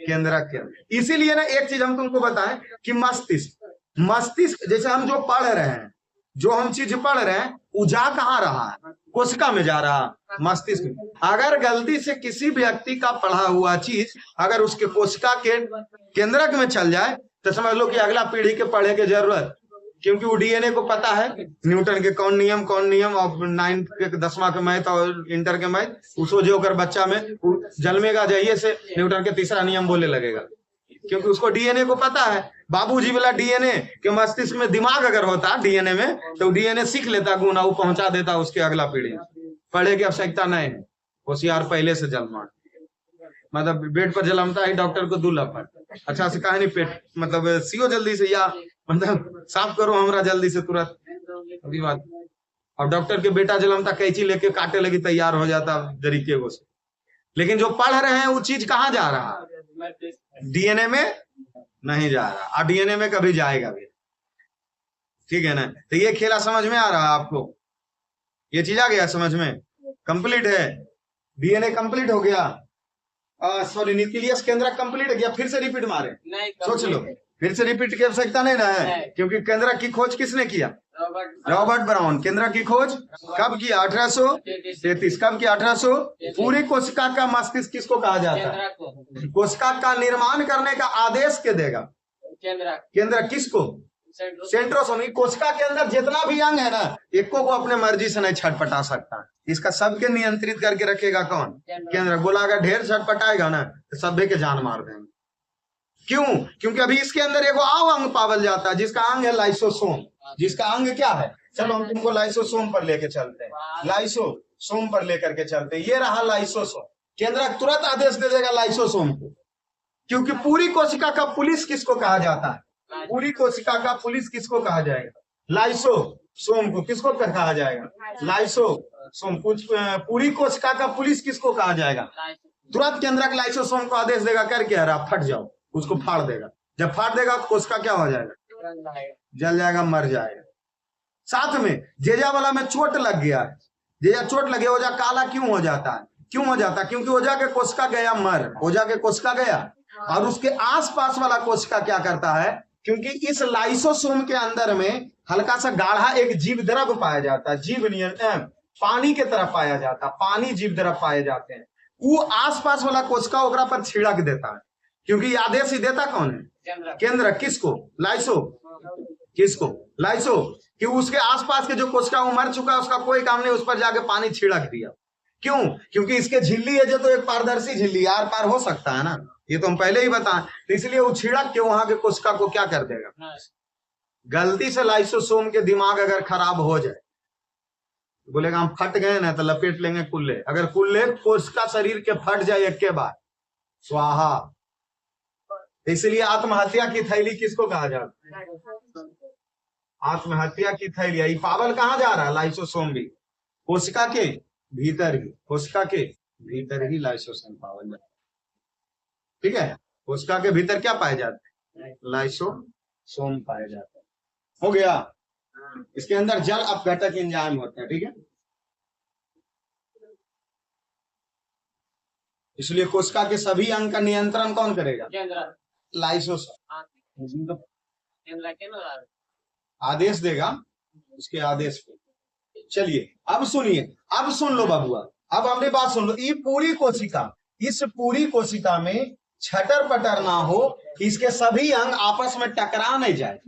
केंद्रक के अंदर। इसीलिए ना एक चीज हम तुमको बताएं कि मस्तिष्क, मस्तिष्क जैसे हम जो पढ़ रहे हैं, जो हम चीज पढ़ रहे हैं वो जा कहाँ रहा है? कोशिका में जा रहा है, मस्तिष्क में। अगर गलती से किसी व्यक्ति का पढ़ा हुआ चीज अगर उसके कोशिका के केंद्रक में चल जाए तो समझ लो कि अगला पीढ़ी के पढ़े की जरूरत, क्योंकि वो डीएनए को पता है न्यूटन के कौन नियम और 9th के 10वां के मैथ और इंटर के मैथ, उसको जो कर बच्चा में जन्मेगा जाइए से न्यूटन के तीसरा नियम बोले लगेगा, क्योंकि उसको डीएनए को पता है। बाबूजी वाला डीएनए के मस्तिष्क में दिमाग अगर होता डीएनए में तो डीएनए सीख लेता गुण, वो पहुंचा देता उसके अगला पीढ़ी। पढ़े की आवश्यकता नहीं है, होशियार पहले से जन्मा। मतलब बेड पर जलमता है डॉक्टर को दूल्हा पर अच्छा से कहा नहीं पेट मतलब सीओ जल्दी से या मतलब साफ करो हमरा जल्दी से तुरंत अभी बात। और डॉक्टर के बेटा जलमता कैंची लेके काटे लगी तैयार हो जाता तरीके को से। लेकिन जो पढ़ रहे हैं वो चीज कहाँ जा रहा है? डीएनए में नहीं जा रहा, और डीएनए में कभी जाएगा भी। ठीक है ना? तो ये खेला समझ में आ रहा है आपको? ये चीज आ गया समझ में? कंप्लीट है, डीएनए कंप्लीट हो गया। सॉरी न्यूक्लियस केंद्रक कंप्लीट हो गया। फिर से रिपीट मारे, सोच लो, फिर से रिपीट की आवश्यकता नहीं ना है, क्योंकि केंद्रक की खोज किसने किया? Robert brown. केंद्रक की खोज कब किया? 1833। कब किया? 1800। पूरी कोशिका का मस्तिष्क किसको कहा जाता है? कोशिका का निर्माण करने का आदेश के देगा केंद्रक। किसको? सेंट्रोसोम। कोशिका के अंदर जितना भी अंग है ना, एको को अपने मर्जी से नहीं छटपटा सकता। इसका सबके नियंत्रित करके रखेगा कौन? केंद्रक। बोला अगर ढेर छटपटाएगा ना तो सभी के जान मार देंगे। क्यों? क्योंकि अभी इसके अंदर एगो आव अंग पावल जाता है जिसका अंग है लाइसोसोम। जिसका अंग क्या है? चलो हम तुमको लाइसोसोम पर लेके चलते हैं, लाइसोसोम पर लेकर के चलते हैं। ये रहा लाइसोसोम। केंद्रक तुरंत आदेश दे देगा लाइसोसोम को, क्योंकि पूरी कोशिका का पुलिस किसको कहा जाता है? पूरी कोशिका का पुलिस किसको कहा जाएगा? लाइसोसोम को। किसको कहा जाएगा? लाइसोसोम। पूरी कोशिका का पुलिस किसको कहा जाएगा? तुरंत केंद्रक लाइसोसोम को आदेश देगा करके हरा फट जाओ, उसको फाड़ देगा। जब फाड़ देगा तो कोशिका क्या हो जाएगा? जल जाएगा, मर जाएगा। साथ में जेजा वाला में चोट लग गया है, जेजा चोट लगे ओजा काला क्यों हो जाता है? क्यों हो जाता है? क्योंकि ओजा के कोशिका गया मर, ओजा के कोशिका गया, और उसके आसपास वाला कोशिका क्या करता है? क्योंकि इस लाइसोसोम के अंदर में हल्का सा गाढ़ा एक जीव द्रव पाया जाता है, जीव नियंत्रण पानी के तरफ पाया जाता है, पानी जीव द्रव पाए जाते हैं। वो आसपास वाला कोशिका ओकरा पर छिड़क देता है, क्योंकि आदेश ही देता कौन है? केंद्र। किसको? लाइसो। किसको? लाइसो। कि उसके आसपास के जो कोशिका मर चुका है उसका कोई काम नहीं, उस पर जाके पानी छिड़क दिया। क्यों? क्योंकि इसके झिल्ली है जो तो एक पारदर्शी झिल्ली, आर पार हो सकता है ना, ये तो हम पहले ही बताएं। तो इसलिए वो छिड़क के वहां के कोशिका को क्या कर देगा? गलती से लाइसोसोम के दिमाग अगर खराब हो जाए, बोलेगा हम फट गए ना तो लपेट लेंगे कुल्ले। अगर कुल्ले कोशिका शरीर के फट जाए एक के बाद स्वाहा। इसलिए आत्महत्या की थैली किसको कहा जाता है? आत्महत्या की थैलियां। ये पावल कहाँ जा रहा है? लाइसोसोम भी कोशिका के भीतर ही, कोशिका के भीतर ही लाइसोसोम पावल जाता है। ठीक है, कोशिका के भीतर क्या पाए जाते हैं? लाइसोसोम पाए जाते हैं। हो गया। इसके अंदर जल अपघटक एंजाइम होते हैं। ठीक है, इसलिए कोशिका के सभी अंग का नियंत्रण कौन करेगा? लाइसोसोम आदेश देगा, उसके आदेश पे। चलिए अब सुनिए, अब सुन लो बाबुआ, अब हमने बात सुन लो। ये पूरी कोशिका, इस पूरी कोशिका में छटर पटर ना हो, इसके सभी अंग आपस में टकरा नहीं जाए।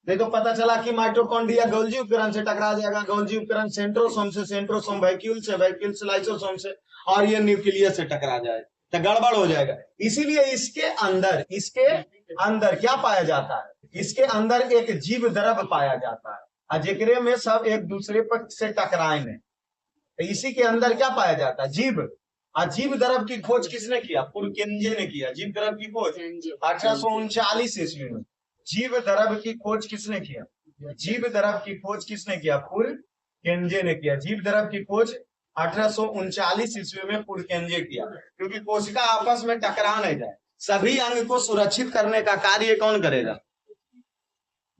नहीं तो पता चला कि माइटोकॉन्ड्रिया गोल्जी उपकरण से टकरा जाएगा, गोल्जी उपकरण सेंट्रोसोम से, सेंट्रोसोम वैक्यूल से, वैक्यूल से लाइसोसोम से, और ये न्यूक्लियस से टकरा जाए तो गड़बड़ हो जाएगा। इसीलिए इसके अंदर क्या पाया जाता है? इसके अंदर एक जीव द्रव पाया जाता है, जेकरे में सब एक दूसरे पर से टकराए नहीं। तो इसी के अंदर क्या पाया जाता है? जीव। जीव द्रव की खोज किसने किया? पुरकेंजे ने किया। जीव द्रव की खोज 1839 ईस्वी में। जीव द्रव की खोज किसने किया? जीव द्रव की खोज किसने किया? पुरकेंजे ने किया। जीव द्रव की खोज 1839 ईस्वी में पुरकेंजे किया, क्योंकि कोशिका आपस में टकरा नहीं जाए। सभी अंग को सुरक्षित करने का कार्य कौन करेगा?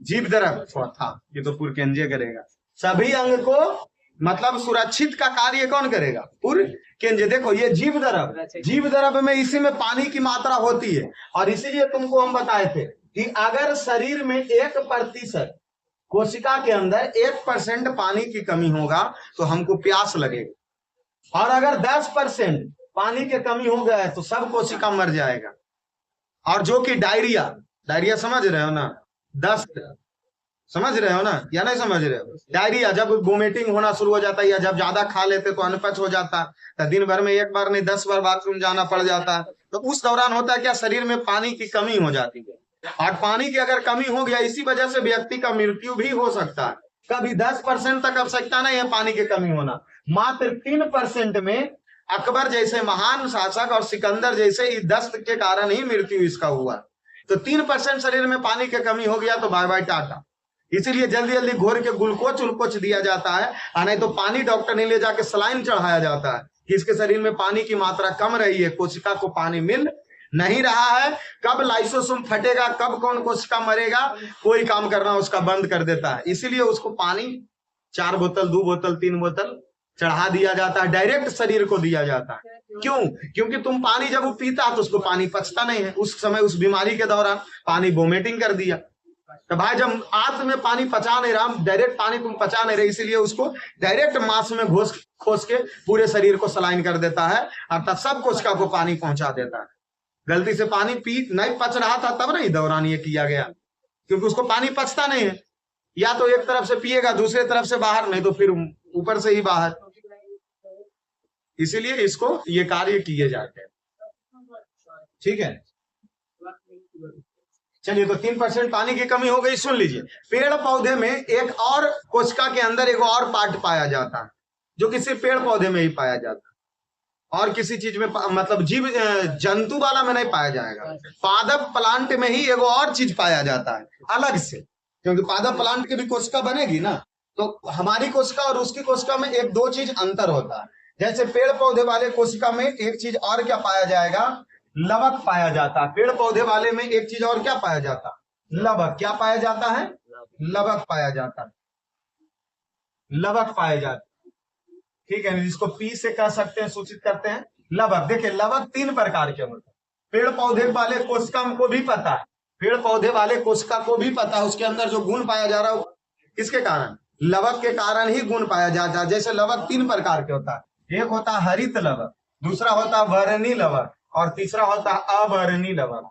जीव द्रव था, ये तो पुरकेंजे करेगा। सभी अंग को मतलब सुरक्षित का कार्य कौन करेगा? पुरकेंजे। देखो ये जीव द्रव में इसी में पानी की मात्रा होती है, और इसीलिए तुमको हम बताए थे कि अगर शरीर में 1% कोशिका के अंदर 1% पानी की कमी होगा तो हमको प्यास लगेगा, और अगर 10% पानी की कमी हो गया है तो सब कोशिका मर जाएगा। और जो कि डायरिया समझ रहे हो ना? दस्त समझ रहे हो ना, या नहीं समझ रहे हो? डायरिया जब वोमिटिंग होना शुरू हो जाता है, या जब ज्यादा खा लेते तो अनपच हो जाता, तो दिन भर में एक बार नहीं 10 बार बाथरूम जाना पड़ जाता है। तो उस दौरान होता है क्या? शरीर में पानी की कमी हो जाती है, और पानी की अगर कमी हो गया, इसी वजह से व्यक्ति का मृत्यु भी हो सकता है। कभी 10% तक आवश्यकता नहीं है पानी की कमी होना। मात्र 3% में अकबर जैसे महान शासक और सिकंदर जैसे दस्त के कारण ही मृत्यु इसका हुआ। तो 3% शरीर में पानी की कमी हो गया तो बाय बाय टाटा। इसीलिए जल्दी जल्दी घोर के ग्लूकोच दिया जाता है, और नहीं तो पानी डॉक्टर ने ले जाके सलाइन चढ़ाया जाता है कि इसके शरीर में पानी की मात्रा कम रही है, कोशिका को पानी मिल नहीं रहा है। कब लाइसोसोम फटेगा, कब कौन कोशिका मरेगा, कोई काम करना उसका बंद कर देता है। इसीलिए उसको पानी 4 बोतल 2 बोतल 3 बोतल चढ़ा दिया जाता है, डायरेक्ट शरीर को दिया जाता है। क्यों? क्योंकि तुम पानी जब वो पीता तो उसको पानी पचता नहीं है। उस समय उस बीमारी के दौरान पानी वोमिटिंग कर दिया, तो भाई जब आंत में पानी पचा नहीं रहा, डायरेक्ट पानी तुम पचा नहीं रहे, इसीलिए उसको डायरेक्ट मांस में खोस के पूरे शरीर को सलाइन कर देता है, अर्थात सब कोशिका को पानी पहुंचा देता है। गलती से पानी पी नहीं पच रहा था तब नहीं दौरान ये किया गया, क्योंकि उसको पानी पचता नहीं है। या तो एक तरफ से पिएगा, दूसरे तरफ से बाहर, नहीं तो फिर ऊपर से ही बाहर। इसीलिए इसको ये कार्य किए जाते हैं। ठीक है, चलिए तो 3% पानी की कमी हो गई। सुन लीजिए, पेड़ पौधे में एक और कोशिका के अंदर एक और पार्ट पाया जाता है, जो कि सिर्फ पेड़ पौधे में ही पाया जाता है, और किसी चीज में मतलब जीव जंतु वाला में नहीं पाया जाएगा। पादप प्लांट में ही एक और चीज पाया जाता है अलग से, क्योंकि पादप प्लांट की भी कोशिका बनेगी ना, तो हमारी कोशिका और उसकी कोशिका में 1-2 चीज अंतर होता है। जैसे पेड़ पौधे वाले कोशिका में एक चीज और क्या पाया जाएगा? लवक पाया जाता है। पेड़ पौधे वाले में एक चीज और क्या पाया जाता है? लवक। क्या पाया जाता है? लवक पाया जाता है, लवक पाया जाता है। ठीक है, जिसको पी से कह सकते हैं, सूचित करते हैं लवक। देखिए लवक 3 प्रकार के होते हैं। पेड़ पौधे वाले कोशिका को भी पता है, पेड़ पौधे वाले कोशिका को भी पता है उसके अंदर जो गुण पाया जा रहा है किसके कारण? लवक के कारण ही गुण पाया जाता है। जैसे लवक 3 प्रकार के होता है, एक होता है हरित लवक, दूसरा होता है वर्णी लवक, और तीसरा होता है अवर्णी लवक।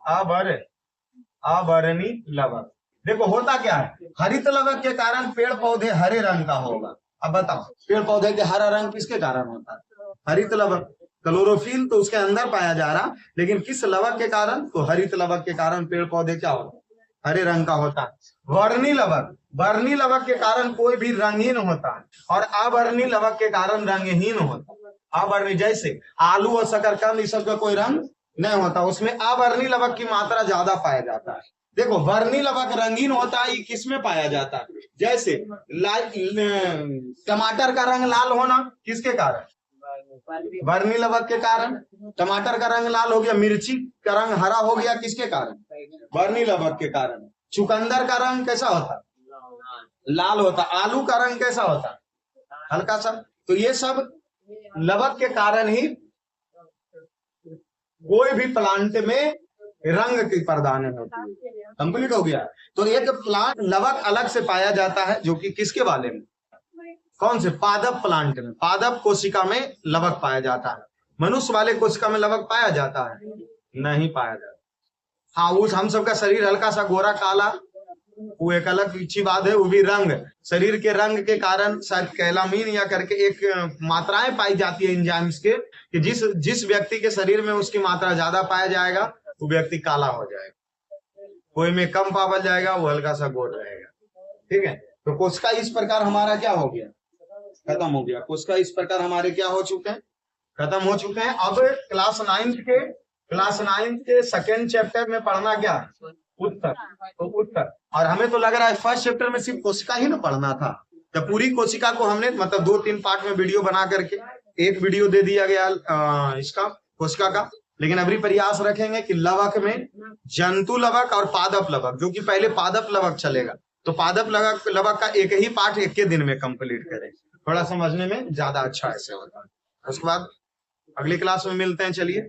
अवर्णी लवक। देखो होता क्या है, हरित लवक के कारण पेड़ पौधे हरे रंग का होगा। अब बताओ पेड़ पौधे के हरा रंग किसके कारण होता है? हरित लवक। क्लोरोफिल तो उसके अंदर पाया जा रहा, लेकिन किस लवक के कारण? तो हरित लवक के कारण पेड़ पौधे क्या होता है? हरे रंग का होता है। वर्णी लवक, वर्णी लवक के कारण कोई भी रंगीन होता है, और अवर्णी लवक के कारण रंगहीन होता है। अवर्णी जैसे आलू और शकरकंद, इस सब का कोई रंग नहीं होता, उसमें अवर्णी लवक की मात्रा ज्यादा पाया जाता है। देखो वर्णी लवक रंगीन होता है, ये किस में पाया जाता है? जैसे टमाटर का रंग लाल होना किसके कारण? वर्णी लवक के कारण। टमाटर का रंग लाल हो गया, मिर्ची का रंग हरा हो गया, किसके कारण? वर्णी लवक के कारण। चुकंदर का रंग कैसा होता? लाल होता। आलू का रंग कैसा होता? हल्का सा। तो ये सब लवक के कारण ही कोई भी प्लांट में रंग की प्रदान होती है। कंप्लीट हो गया। तो एक प्लांट लवक अलग से पाया जाता है, जो कि किसके वाले में? कौन से? पादप प्लांट में, पादप कोशिका में लवक पाया जाता है। मनुष्य वाले कोशिका में लवक पाया जाता है? नहीं पाया जाता। हाँ, उस हम सबका शरीर हल्का सा गोरा काला, वो एक अलग अच्छी बात है। वो भी रंग, शरीर के रंग के कारण शायद कैलामीन या करके एक मात्राएं पाई जाती है एंजाइम्स के, कि जिस व्यक्ति के शरीर में उसकी मात्रा ज्यादा पाया जाएगा वो व्यक्ति काला हो जाएगा, कोई में कम पाया जाएगा वो हल्का सा गोर रहेगा। ठीक है। तो कोशिका इस प्रकार हमारा क्या हो गया? खत्म हो गया। कोशिका इस प्रकार हमारे क्या हो चुके हैं? खत्म हो चुके हैं। अब क्लास 9th के सेकेंड चैप्टर में पढ़ना क्या? उत्तर। तो उत्तर। और हमें तो लग रहा है फर्स्ट चैप्टर में सिर्फ कोशिका ही ना पढ़ना था। जब पूरी कोशिका को हमने मतलब 2-3 पार्ट में वीडियो बना करके एक वीडियो दे दिया गया इसका कोशिका का। लेकिन अभी प्रयास रखेंगे कि लवक में जंतु लवक और पादप लवक, जो कि पहले पादप लवक चलेगा, तो पादप लवक का एक ही पार्ट एक के दिन में कंप्लीट करें, थोड़ा समझने में ज्यादा अच्छा ऐसे होता है। उसके बाद अगली क्लास में मिलते हैं। चलिए।